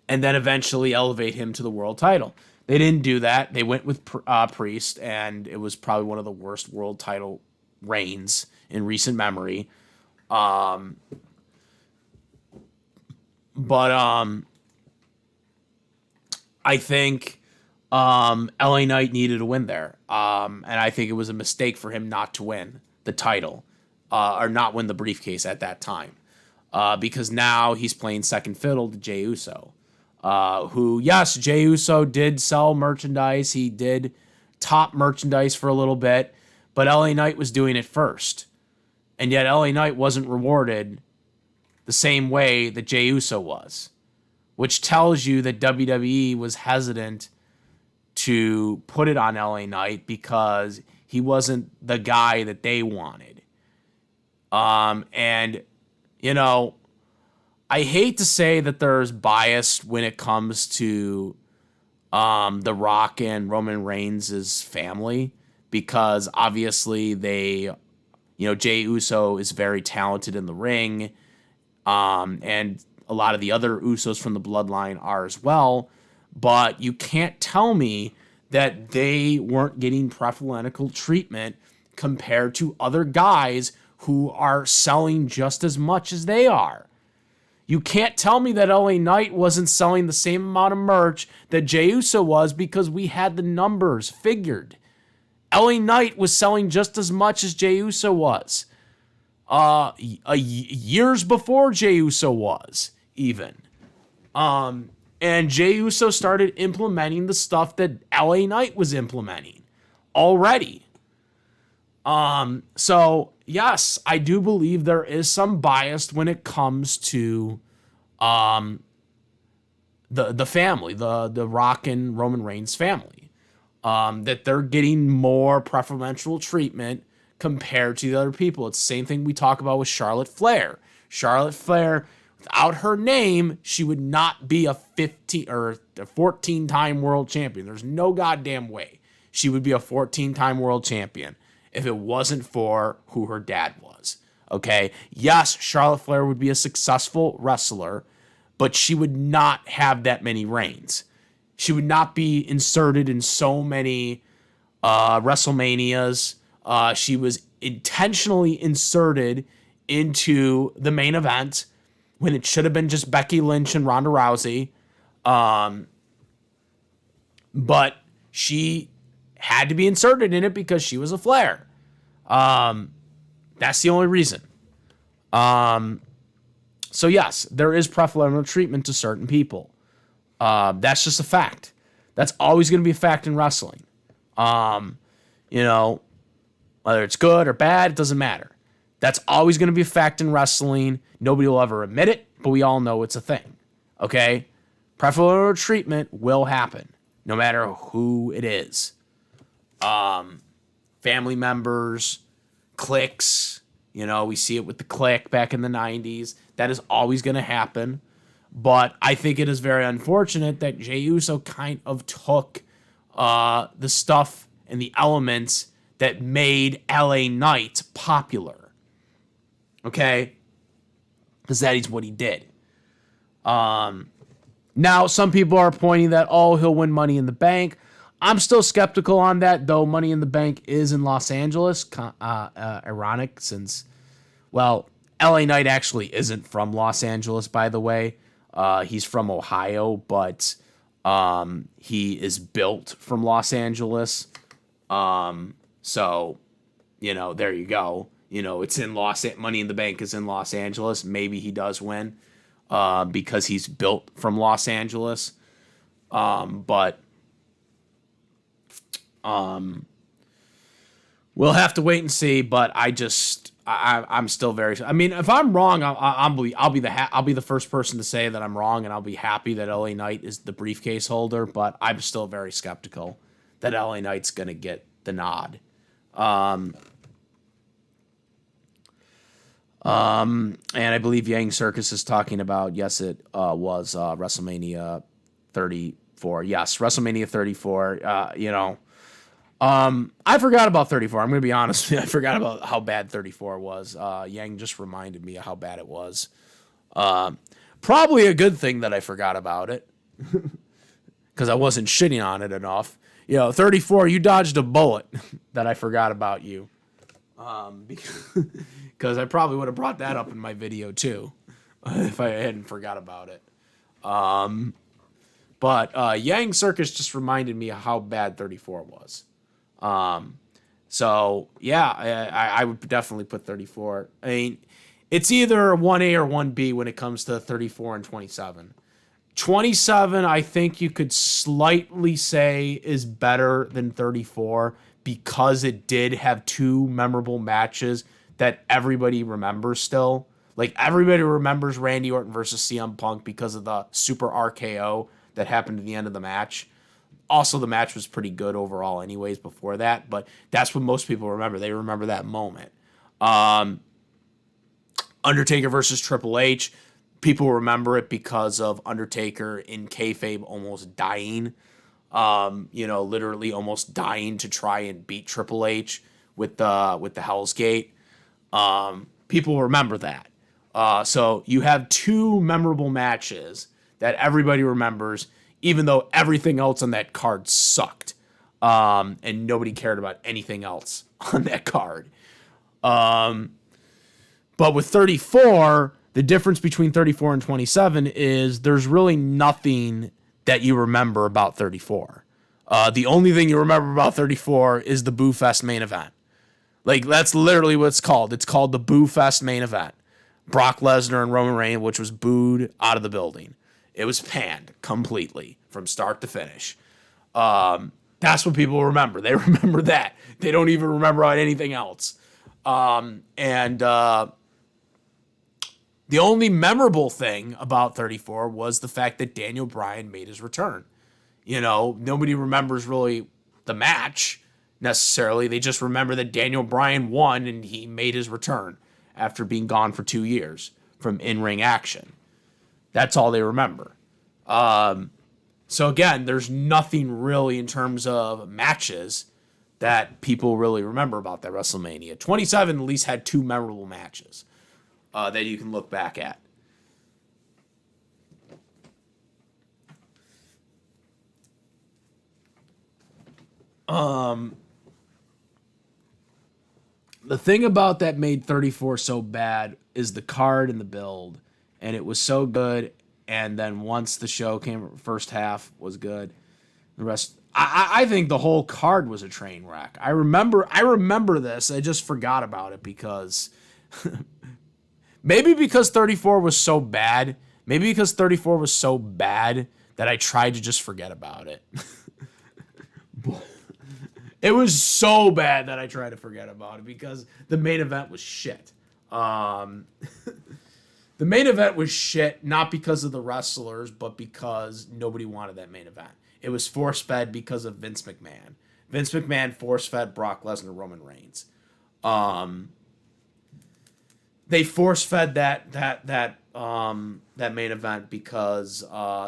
Speaker 1: then eventually elevate him to the world title. They didn't do that. They went with Priest, and it was probably one of the worst world title reigns in recent memory. But I think LA Knight needed a win there. And I think it was a mistake for him not to win the title or not win the briefcase at that time. Because now he's playing second fiddle to Jey Uso. Who, yes, Jey Uso did sell merchandise. He did top merchandise for a little bit. But LA Knight was doing it first. And yet LA Knight wasn't rewarded the same way that Jey Uso was. Which tells you that WWE was hesitant to put it on LA Knight because he wasn't the guy that they wanted. And, I hate to say that there's bias when it comes to The Rock and Roman Reigns' family, because obviously Jey Uso is very talented in the ring, and a lot of the other Usos from the bloodline are as well, but you can't tell me that they weren't getting preferential treatment compared to other guys who are selling just as much as they are. You can't tell me that LA Knight wasn't selling the same amount of merch that Jey Uso was, because we had the numbers figured. LA Knight was selling just as much as Jey Uso was. Years before Jey Uso was, even. And Jey Uso started implementing the stuff that LA Knight was implementing already. So yes, I do believe there is some bias when it comes to the family, the Rock and Roman Reigns family. That they're getting more preferential treatment compared to the other people. It's the same thing we talk about with Charlotte Flair. Charlotte Flair, without her name, she would not be a 15 or a 14-time world champion. There's no goddamn way she would be a 14-time world champion if it wasn't for who her dad was. Okay? Yes, Charlotte Flair would be a successful wrestler, but she would not have that many reigns. She would not be inserted in so many WrestleManias. She was intentionally inserted into the main event when it should have been just Becky Lynch and Ronda Rousey. But she had to be inserted in it because she was a Flair. That's the only reason. So yes, there is preferential treatment to certain people. That's just a fact. That's always going to be a fact in wrestling. Whether it's good or bad, it doesn't matter. That's always going to be a fact in wrestling. Nobody will ever admit it, but we all know it's a thing. Okay? Preferential treatment will happen, no matter who it is. Family members, cliques. We see it with the clique back in the 90s. That is always going to happen. But I think it is very unfortunate that Jey Uso kind of took the stuff and the elements that made LA Knight popular. Okay? Because that is what he did. Now, some people are pointing that, he'll win Money in the Bank. I'm still skeptical on that, though Money in the Bank is in Los Angeles. Ironic, since, LA Knight actually isn't from Los Angeles, by the way. He's from Ohio, but he is built from Los Angeles. So, there you go. It's in Money in the Bank is in Los Angeles. Maybe he does win because he's built from Los Angeles. But We'll have to wait and see, but I'm still very. I mean, if I'm wrong, I'll be the first person to say that I'm wrong, and I'll be happy that LA Knight is the briefcase holder. But I'm still very skeptical that LA Knight's gonna get the nod. And I believe Yang Circus is talking about, yes, it was WrestleMania 34. Yes, WrestleMania 34. I forgot about 34. I'm going to be honest with you. I forgot about how bad 34 was. Yang just reminded me of how bad it was. Probably a good thing that I forgot about it because I wasn't shitting on it enough. 34, you dodged a bullet that I forgot about you. Because I probably would have brought that up in my video too if I hadn't forgot about it. But Yang Circus just reminded me of how bad 34 was. So yeah, I would definitely put 34. I mean, it's either 1A or 1B when it comes to 34 and 27. 27, I think you could slightly say is better than 34 because it did have two memorable matches that everybody remembers still. Like, everybody remembers Randy Orton versus CM Punk because of the super RKO that happened at the end of the match. Also, the match was pretty good overall anyways before that, but that's what most people remember. They remember that moment. Undertaker versus Triple H, people remember it because of Undertaker in kayfabe almost dying. Literally almost dying to try and beat Triple H with the Hell's Gate. People remember that. So you have two memorable matches that everybody remembers, even though everything else on that card sucked. And nobody cared about anything else on that card. But with 34, the difference between 34 and 27 is there's really nothing that you remember about 34. The only thing you remember about 34 is the Boo Fest main event. Like, that's literally what it's called. It's called the Boo Fest main event. Brock Lesnar and Roman Reigns, which was booed out of the building. It was panned completely from start to finish. That's what people remember. They remember that. They don't even remember anything else. The only memorable thing about 34 was the fact that Daniel Bryan made his return. Nobody remembers really the match necessarily. They just remember that Daniel Bryan won and he made his return after being gone for 2 years from in-ring action. That's all they remember. So again, there's nothing really in terms of matches that people really remember about that WrestleMania. 27 at least had two memorable matches that you can look back at. The thing about that made 34 so bad is the card and the build, and it was so good. And then once the show came, first half was good. The rest, I think the whole card was a train wreck. I remember this. I just forgot about it because maybe because 34 was so bad. Maybe because 34 was so bad that I tried to just forget about it. It was so bad that I tried to forget about it because the main event was shit. The main event was shit, not because of the wrestlers, but because nobody wanted that main event. It was force-fed because of Vince McMahon. Vince McMahon force-fed Brock Lesnar, Roman Reigns. They force-fed that main event because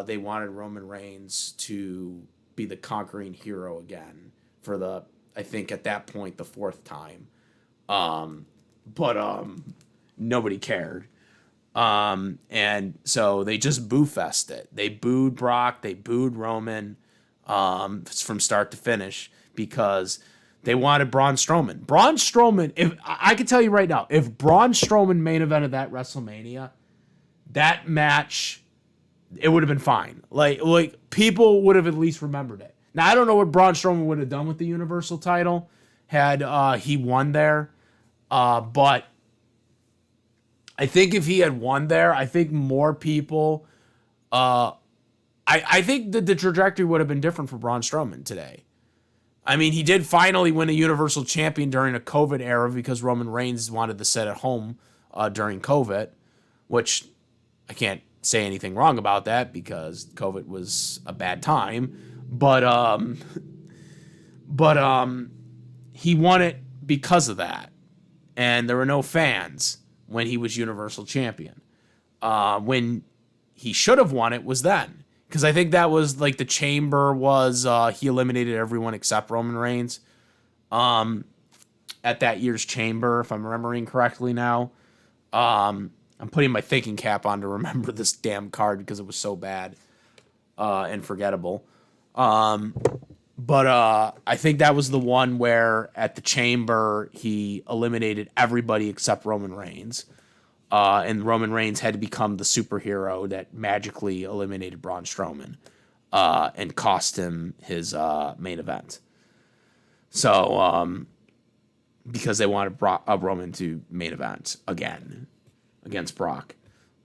Speaker 1: they wanted Roman Reigns to be the conquering hero again for the, I think at that point, the fourth time. But nobody cared. And so they just boo-fest it. They booed Brock, they booed Roman from start to finish because they wanted Braun Strowman. Braun Strowman, if I can tell you right now, if Braun Strowman main evented that WrestleMania, that match, it would have been fine. Like people would have at least remembered it. Now, I don't know what Braun Strowman would have done with the Universal title had he won there, but I think if he had won there, I think more people, I think that the trajectory would have been different for Braun Strowman today. I mean, he did finally win a Universal Champion during a COVID era because Roman Reigns wanted to sit at home during COVID, which I can't say anything wrong about that because COVID was a bad time. But he won it because of that, and there were no fans when he was Universal Champion. When he should have won it was then. Because I think that was like the Chamber was, he eliminated everyone except Roman Reigns at that year's Chamber, if I'm remembering correctly now. I'm putting my thinking cap on to remember this damn card because it was so bad and forgettable. But I think that was the one where at the Chamber he eliminated everybody except Roman Reigns. And Roman Reigns had to become the superhero that magically eliminated Braun Strowman and cost him his main event. So, because they wanted Roman to main event again against Brock.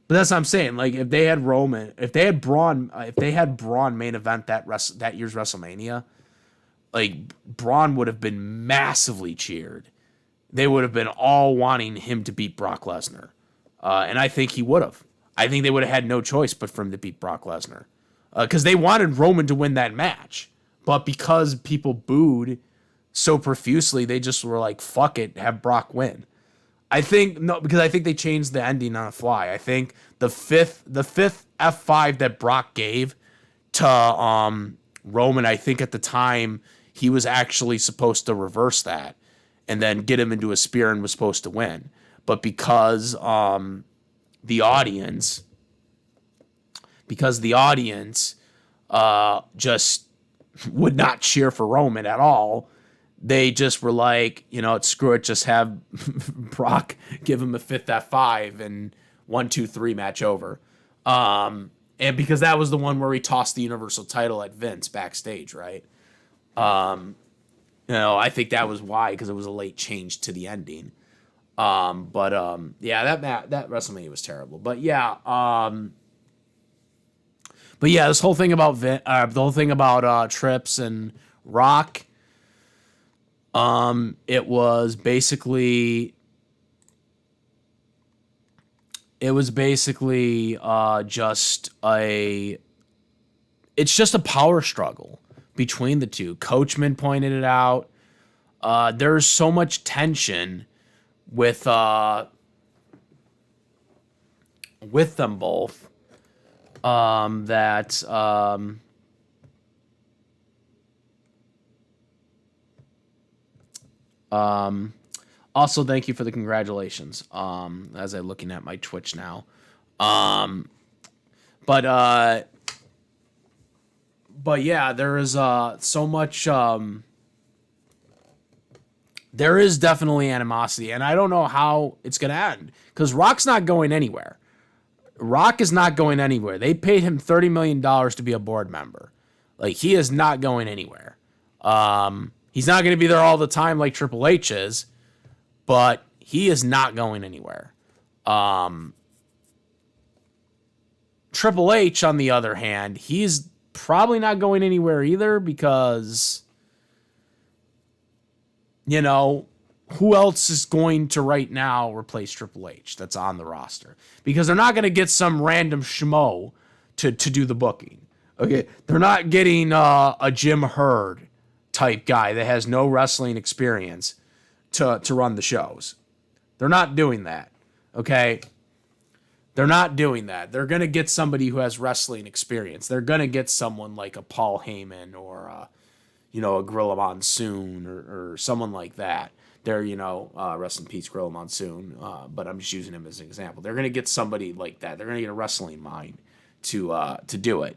Speaker 1: But that's what I'm saying. Like, if they had Braun main event that year's WrestleMania, like, Braun would have been massively cheered. They would have been all wanting him to beat Brock Lesnar. And I think he would have. I think they would have had no choice but for him to beat Brock Lesnar. Because they wanted Roman to win that match. But because people booed so profusely, they just were like, fuck it, have Brock win. Because I think they changed the ending on the fly. I think the fifth F5 that Brock gave to Roman, I think at the time, he was actually supposed to reverse that and then get him into a spear and was supposed to win. But because the audience just would not cheer for Roman at all, they just were like, screw it, just have Brock give him a fifth F5 and 1, 2, 3 match over. And because that was the one where he tossed the Universal title at Vince backstage, right? I think that was why, because it was a late change to the ending. Yeah, that WrestleMania was terrible. But yeah, this whole thing about Trips and Rock, it was basically it's just a power struggle between the two. Coachman pointed it out. There's so much tension with them both that also thank you for the congratulations as I'm looking at my Twitch now. But yeah, there is so much there is definitely animosity, and I don't know how it's going to end, because Rock's not going anywhere. Rock is not going anywhere. They paid him $30 million to be a board member. Like, he is not going anywhere. He's not going to be there all the time like Triple H is, but he is not going anywhere. Triple H, on the other hand, he's probably not going anywhere either, because who else is going to right now replace Triple H that's on the roster? Because they're not going to get some random schmo to do the booking. Okay, they're not getting a Jim Herd type guy that has no wrestling experience to run the shows. They're not doing that. Okay, they're not doing that. They're going to get somebody who has wrestling experience. They're going to get someone like a Paul Heyman or a Gorilla Monsoon or someone like that. They're, rest in peace, Gorilla Monsoon. But I'm just using him as an example. They're going to get somebody like that. They're going to get a wrestling mind to do it.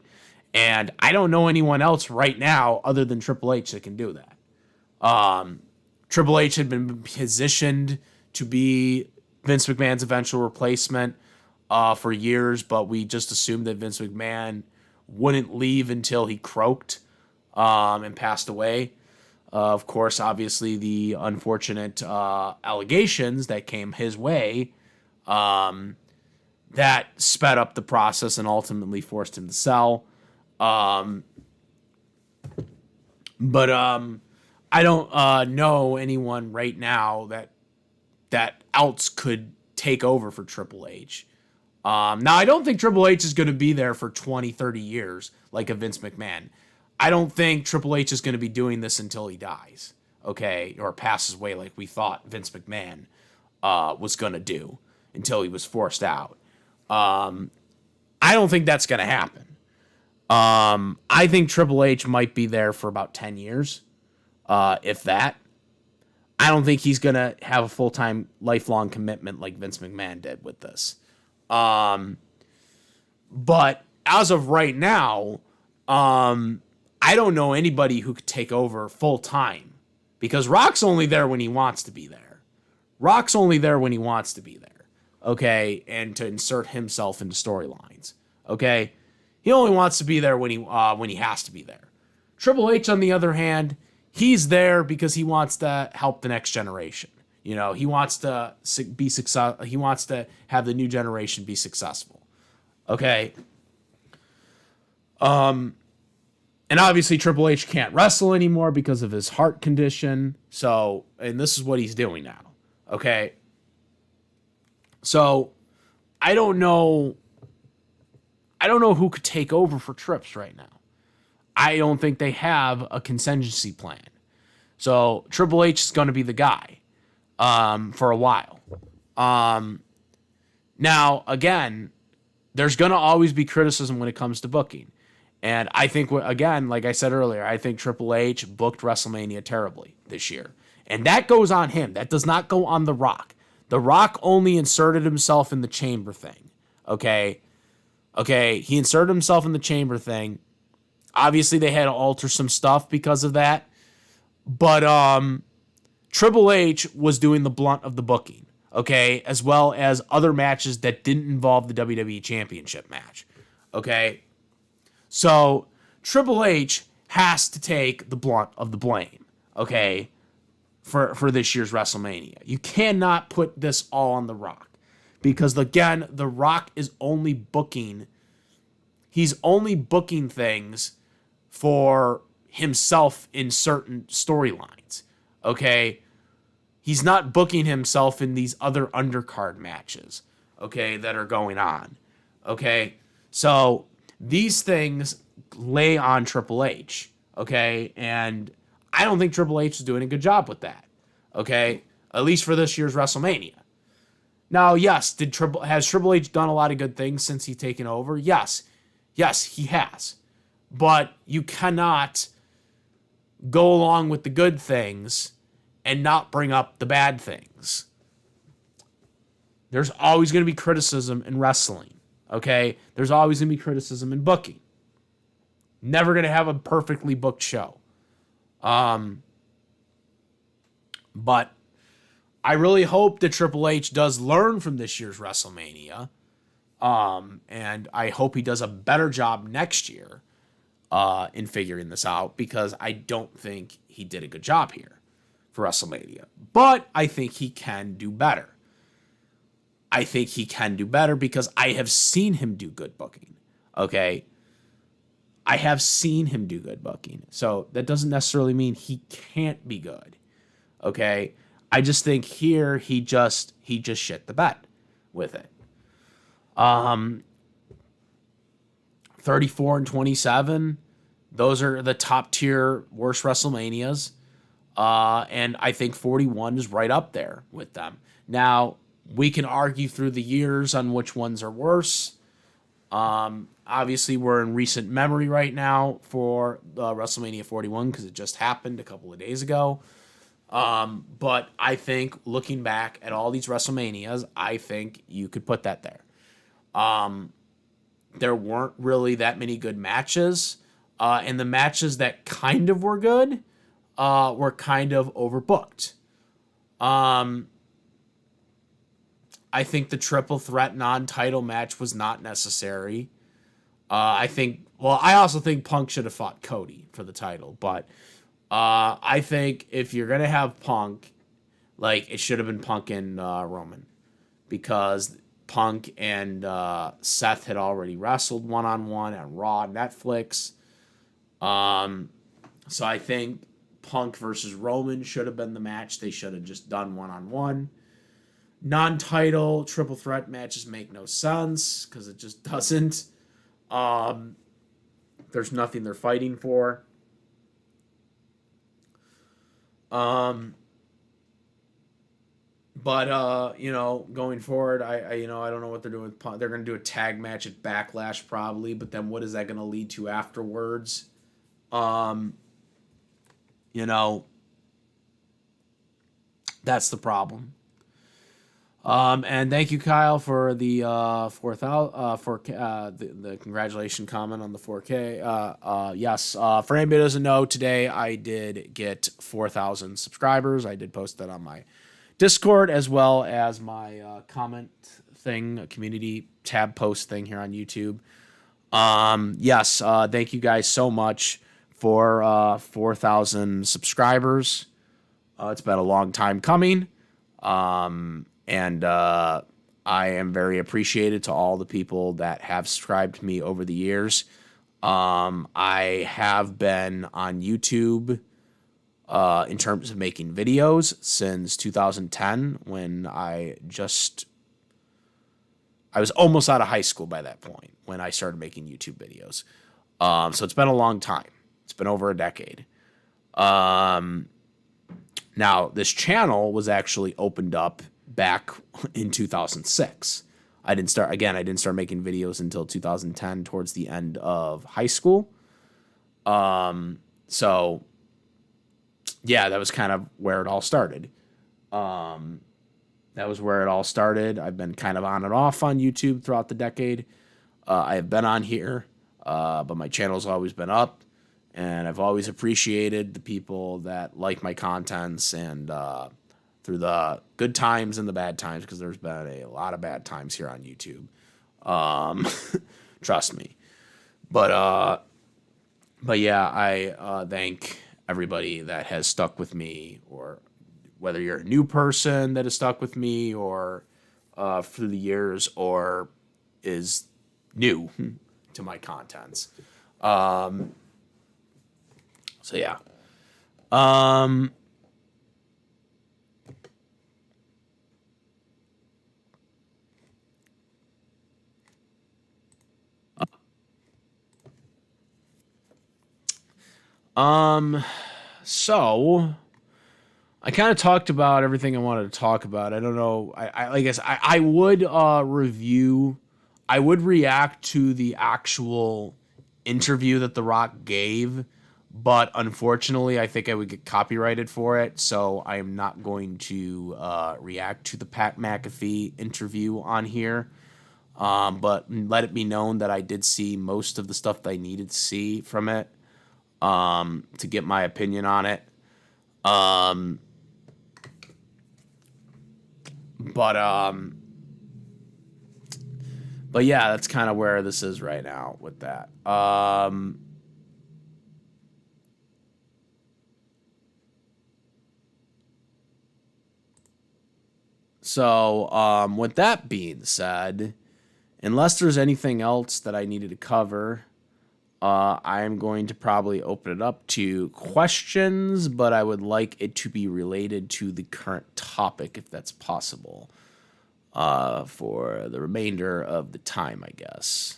Speaker 1: And I don't know anyone else right now other than Triple H that can do that. Triple H had been positioned to be Vince McMahon's eventual replacement for years, but we just assumed that Vince McMahon wouldn't leave until he croaked and passed away. Of course, obviously, the unfortunate allegations that came his way that sped up the process and ultimately forced him to sell. But I don't know anyone right now that else could take over for Triple H. Now, I don't think Triple H is going to be there for 20, 30 years like a Vince McMahon. I don't think Triple H is going to be doing this until he dies, okay, or passes away like we thought Vince McMahon was going to do until he was forced out. I don't think that's going to happen. I think Triple H might be there for about 10 years, if that. I don't think he's going to have a full-time, lifelong commitment like Vince McMahon did with this. But as of right now, I don't know anybody who could take over full-time because Rock's only there when he wants to be there. Rock's only there when he wants to be there, okay, and to insert himself into storylines, okay? He only wants to be there when he has to be there. Triple H, on the other hand, he's there because he wants to help the next generation. You know, he wants to be success. He wants to have the new generation be successful. Okay. And obviously Triple H can't wrestle anymore because of his heart condition. So, and this is what he's doing now. Okay. So, I don't know who could take over for Trips right now. I don't think they have a contingency plan. So Triple H is going to be the guy for a while. Now, again, there's going to always be criticism when it comes to booking. And I think, again, like I said earlier, I think Triple H booked WrestleMania terribly this year. And that goes on him. That does not go on The Rock. The Rock only inserted himself in the chamber thing. Okay? Okay, he inserted himself in the chamber thing. Obviously, they had to alter some stuff because of that. But Triple H was doing the blunt of the booking, okay, as well as other matches that didn't involve the WWE Championship match, okay? So Triple H has to take the blunt of the blame, okay, for this year's WrestleMania. You cannot put this all on The Rock because, again, The Rock is only booking, he's only booking things for himself in certain storylines, okay? He's not booking himself in these other undercard matches, okay, that are going on, okay? So these things lay on Triple H, okay? And I don't think Triple H is doing a good job with that, okay? At least for this year's WrestleMania. Now, yes, has Triple H done a lot of good things since he's taken over? Yes. Yes, he has. But you cannot go along with the good things and not bring up the bad things. There's always going to be criticism in wrestling, okay? There's always going to be criticism in booking. Never going to have a perfectly booked show. But I really hope that Triple H does learn from this year's WrestleMania. And I hope he does a better job next year in figuring this out because I don't think he did a good job here for WrestleMania. But I think he can do better. I think he can do better because I have seen him do good booking. Okay? I have seen him do good booking. So that doesn't necessarily mean he can't be good. Okay? I just think here he just shit the bed with it. 34 and 27. Those are the top tier worst WrestleManias. And I think 41 is right up there with them. Now, we can argue through the years on which ones are worse. Obviously, we're in recent memory right now for WrestleMania 41 because it just happened a couple of days ago. But I think looking back at all these WrestleManias, I think you could put that there. There weren't really that many good matches. And the matches that kind of were good were kind of overbooked. I think the triple threat non-title match was not necessary. I also think Punk should have fought Cody for the title. But I think if you're going to have Punk, like, it should have been Punk and Roman. Because Punk and Seth had already wrestled one-on-one on Raw, Netflix. So I think Punk versus Roman should have been the match. They should have just done one-on-one. Non-title triple threat matches make no sense because it just doesn't. There's nothing they're fighting for. But going forward, I don't know what they're doing with Punk. They're going to do a tag match at Backlash probably, but then what is that going to lead to afterwards? That's the problem. And thank you, Kyle, for the 4,000 for the congratulation comment on the 4K. Yes, for anybody who doesn't know, today I did get 4,000 subscribers. I did post that on my Discord as well as my comment thing, community tab post thing here on YouTube. Yes, thank you guys so much for 4,000 subscribers. It's been a long time coming. And I am very appreciated to all the people that have subscribed to me over the years. I have been on YouTube in terms of making videos since 2010 when I was almost out of high school by that point when I started making YouTube videos. So it's been a long time. It's been over a decade. Now, this channel was actually opened up back in 2006. I didn't start making videos until 2010 towards the end of high school. So yeah, that was kind of where it all started. That was where it all started. I've been kind of on and off on YouTube throughout the decade. I have been on here, but my channel's always been up. And I've always appreciated the people that like my contents and through the good times and the bad times, because there's been a lot of bad times here on YouTube. Trust me. But yeah, I thank everybody that has stuck with me, or whether you're a new person that has stuck with me or through the years or is new to my contents. So yeah. So I kind of talked about everything I wanted to talk about. I don't know. I guess I would review. I would react to the actual interview that The Rock gave, but unfortunately, I think I would get copyrighted for it, so I am not going to react to the Pat McAfee interview on here. But let it be known that I did see most of the stuff that I needed to see from it to get my opinion on it. But yeah, that's kind of where this is right now with that. So, with that being said, unless there's anything else that I needed to cover, I am going to probably open it up to questions, but I would like it to be related to the current topic, if that's possible, for the remainder of the time, I guess.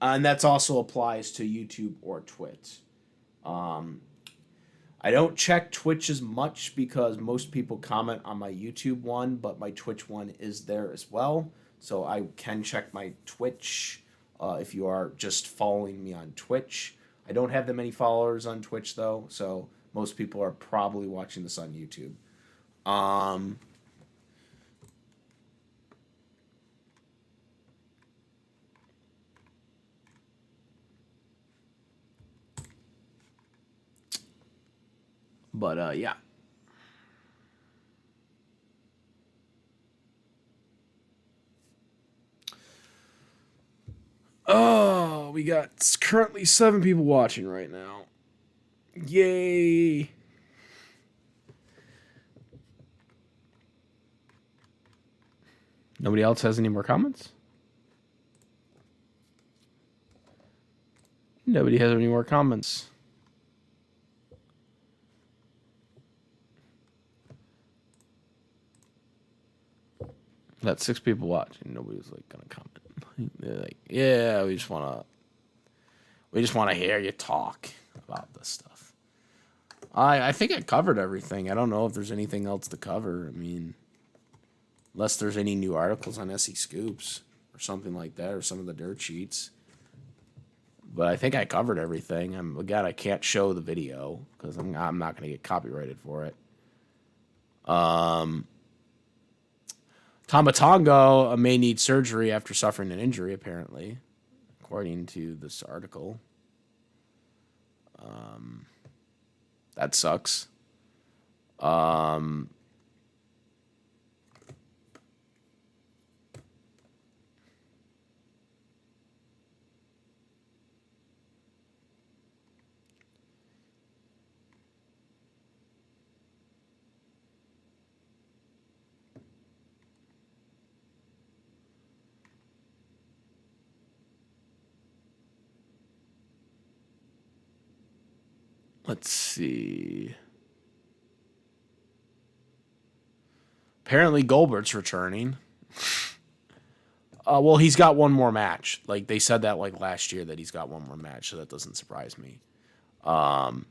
Speaker 1: And that's also applies to YouTube or Twitch. I don't check Twitch as much because most people comment on my YouTube one, but my Twitch one is there as well. So I can check my Twitch if you are just following me on Twitch. I don't have that many followers on Twitch, though, so most people are probably watching this on YouTube. But yeah. Oh, we got currently 7 people watching right now. Yay. Nobody else has any more comments? Nobody has any more comments. Got 6 people watching. Nobody's like gonna comment. They're like, yeah, we just wanna hear you talk about this stuff. I think I covered everything. I don't know if there's anything else to cover. I mean, unless there's any new articles on SE Scoops or something like that, or some of the dirt sheets. But I think I covered everything. Again, I can't show the video because I'm not going to get copyrighted for it. Tomatongo may need surgery after suffering an injury, apparently, according to this article. That sucks. Let's see. Apparently Goldberg's returning. Well, he's got one more match. Like, they said that, like, last year that he's got one more match, so that doesn't surprise me. I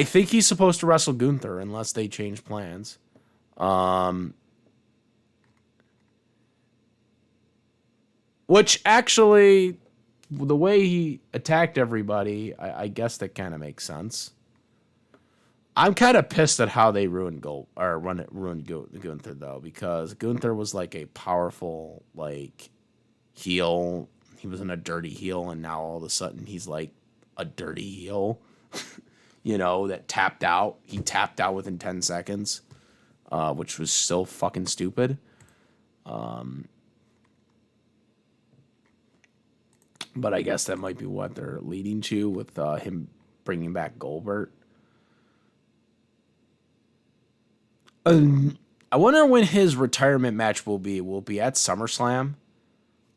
Speaker 1: think he's supposed to wrestle Gunther unless they change plans. Which, actually, the way he attacked everybody, I guess that kind of makes sense. I'm kind of pissed at how they ruined Gunther though, because Gunther was like a powerful like heel. He wasn't a dirty heel, and now all of a sudden he's like a dirty heel. You know, that tapped out. He tapped out within 10 seconds, which was so fucking stupid. But I guess that might be what they're leading to with him bringing back Goldberg. I wonder when his retirement match will be. Will it be at SummerSlam?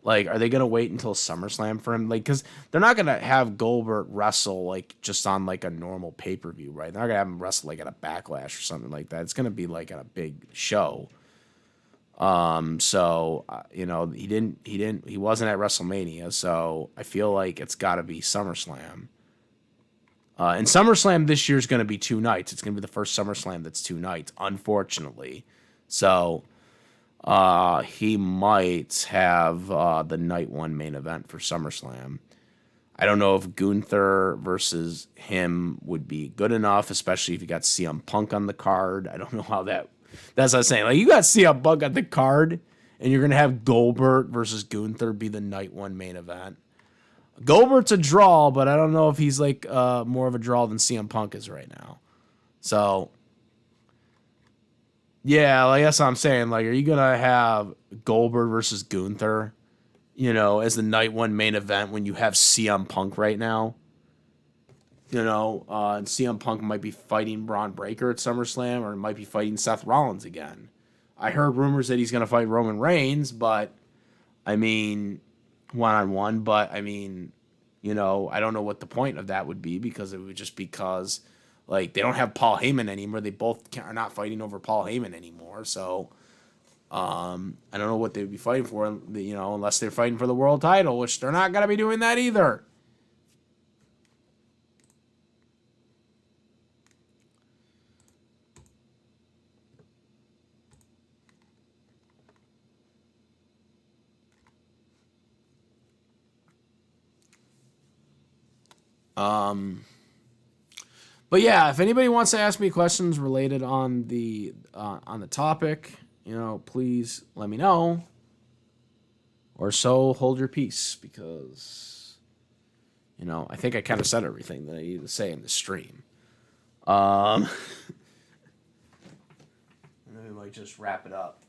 Speaker 1: Like, are they gonna wait until SummerSlam for him? Like, because they're not gonna have Goldberg wrestle like just on like a normal pay-per-view, right? They're not gonna have him wrestle like at a Backlash or something like that. It's gonna be like at a big show. So you know, he wasn't at WrestleMania, so I feel like it's got to be SummerSlam. And SummerSlam this year is going to be 2 nights. It's going to be the first SummerSlam that's 2 nights, unfortunately. So he might have the night 1 main event for SummerSlam. I don't know if Gunther versus him would be good enough, especially if you got CM Punk on the card. I don't know how that... That's what I'm saying. Like, you got CM Punk on the card, and you're going to have Goldberg versus Gunther be the night 1 main event. Goldberg's a draw, but I don't know if he's like more of a draw than CM Punk is right now. So, yeah, like that's what I'm saying. Like, are you gonna have Goldberg versus Gunther, you know, as the night 1 main event when you have CM Punk right now? You know, and CM Punk might be fighting Braun Breaker at SummerSlam, or might be fighting Seth Rollins again. I heard rumors that he's gonna fight Roman Reigns, but I mean, 1-on-1, but I mean, you know, I don't know what the point of that would be, because it would just because like they don't have Paul Heyman anymore. They both are not fighting over Paul Heyman anymore. So I don't know what they would be fighting for, you know, unless they're fighting for the world title, which they're not going to be doing that either. But yeah, if anybody wants to ask me questions related on the topic, you know, please let me know. Or so hold your peace, because, you know, I think I kind of said everything that I need to say in the stream. Maybe we might just wrap it up.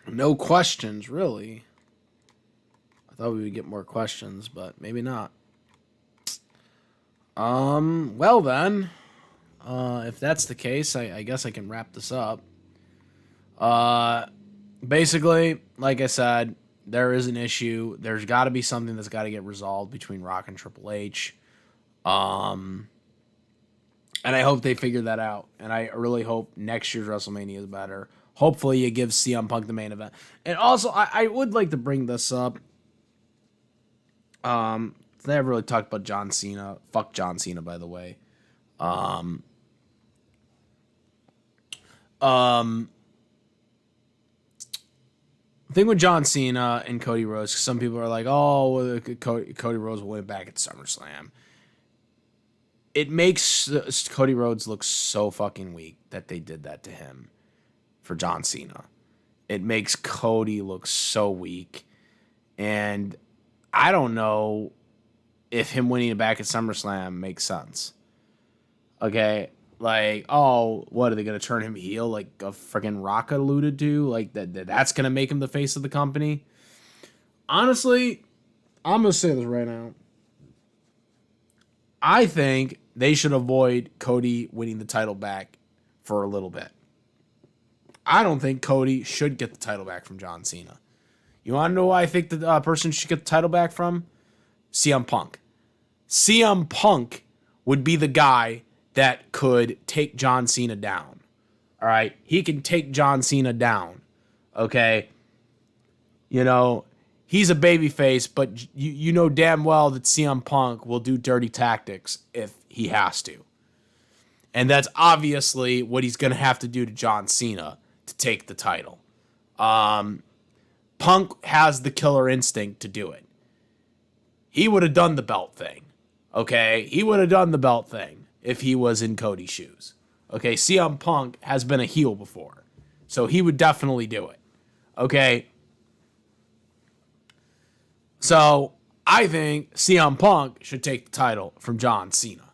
Speaker 1: No questions, really. I thought we would get more questions, but maybe not. Well then, if that's the case, I guess I can wrap this up. Basically, like I said, there is an issue. There's got to be something that's got to get resolved between Rock and Triple H. And I hope they figure that out. And I really hope next year's WrestleMania is better. Hopefully, it gives CM Punk the main event. And also, I would like to bring this up. They never really talked about John Cena. Fuck John Cena, by the way. Thing with John Cena and Cody Rhodes, some people are like, oh, Cody Rhodes will win back at SummerSlam. It makes Cody Rhodes look so fucking weak that they did that to him for John Cena. It makes Cody look so weak. And I don't know if him winning it back at SummerSlam makes sense. Okay? Like, oh, what, are they going to turn him heel like a freaking Rock alluded to? Like, that's going to make him the face of the company? Honestly, I'm going to say this right now. I think they should avoid Cody winning the title back for a little bit. I don't think Cody should get the title back from John Cena. You want to know who I think the person should get the title back from? CM Punk. CM Punk would be the guy that could take John Cena down. All right? He can take John Cena down. Okay? You know, he's a babyface, but you know damn well that CM Punk will do dirty tactics if he has to. And that's obviously what he's going to have to do to John Cena to take the title. Punk has the killer instinct to do it. He would have done the belt thing. Okay? He would have done the belt thing if he was in Cody's shoes. Okay? CM Punk has been a heel before. So he would definitely do it. Okay? So I think CM Punk should take the title from John Cena.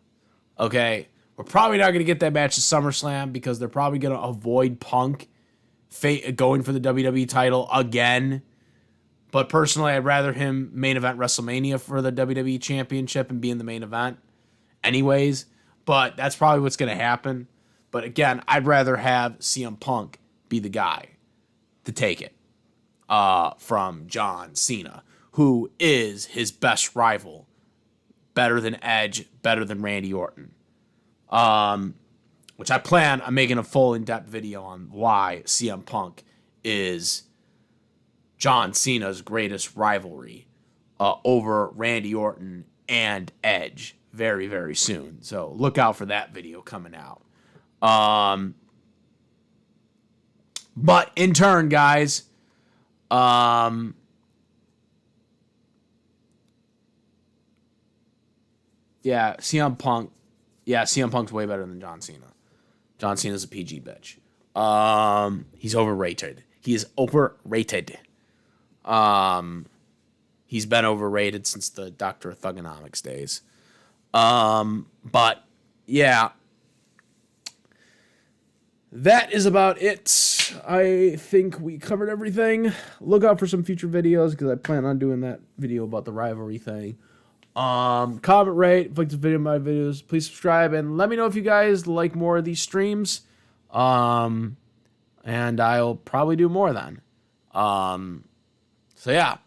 Speaker 1: Okay? We're probably not going to get that match at SummerSlam because they're probably going to avoid Punk going for the WWE title again. But personally, I'd rather him main event WrestleMania for the WWE Championship and be in the main event anyways. But that's probably what's going to happen. But again, I'd rather have CM Punk be the guy to take it from John Cena, who is his best rival. Better than Edge, better than Randy Orton. Which I plan on making a full in-depth video on why CM Punk is John Cena's greatest rivalry over Randy Orton and Edge very, very soon. So look out for that video coming out. But in turn, guys, CM Punk. Yeah, CM Punk's way better than John Cena. John Cena's a PG bitch. He's overrated. He is overrated. He's been overrated since the Dr. Thugonomics days. But yeah, that is about it. I think we covered everything. Look out for some future videos because I plan on doing that video about the rivalry thing. Comment, rate, if you like this video, my videos, please subscribe and let me know if you guys like more of these streams. And I'll probably do more then. So yeah.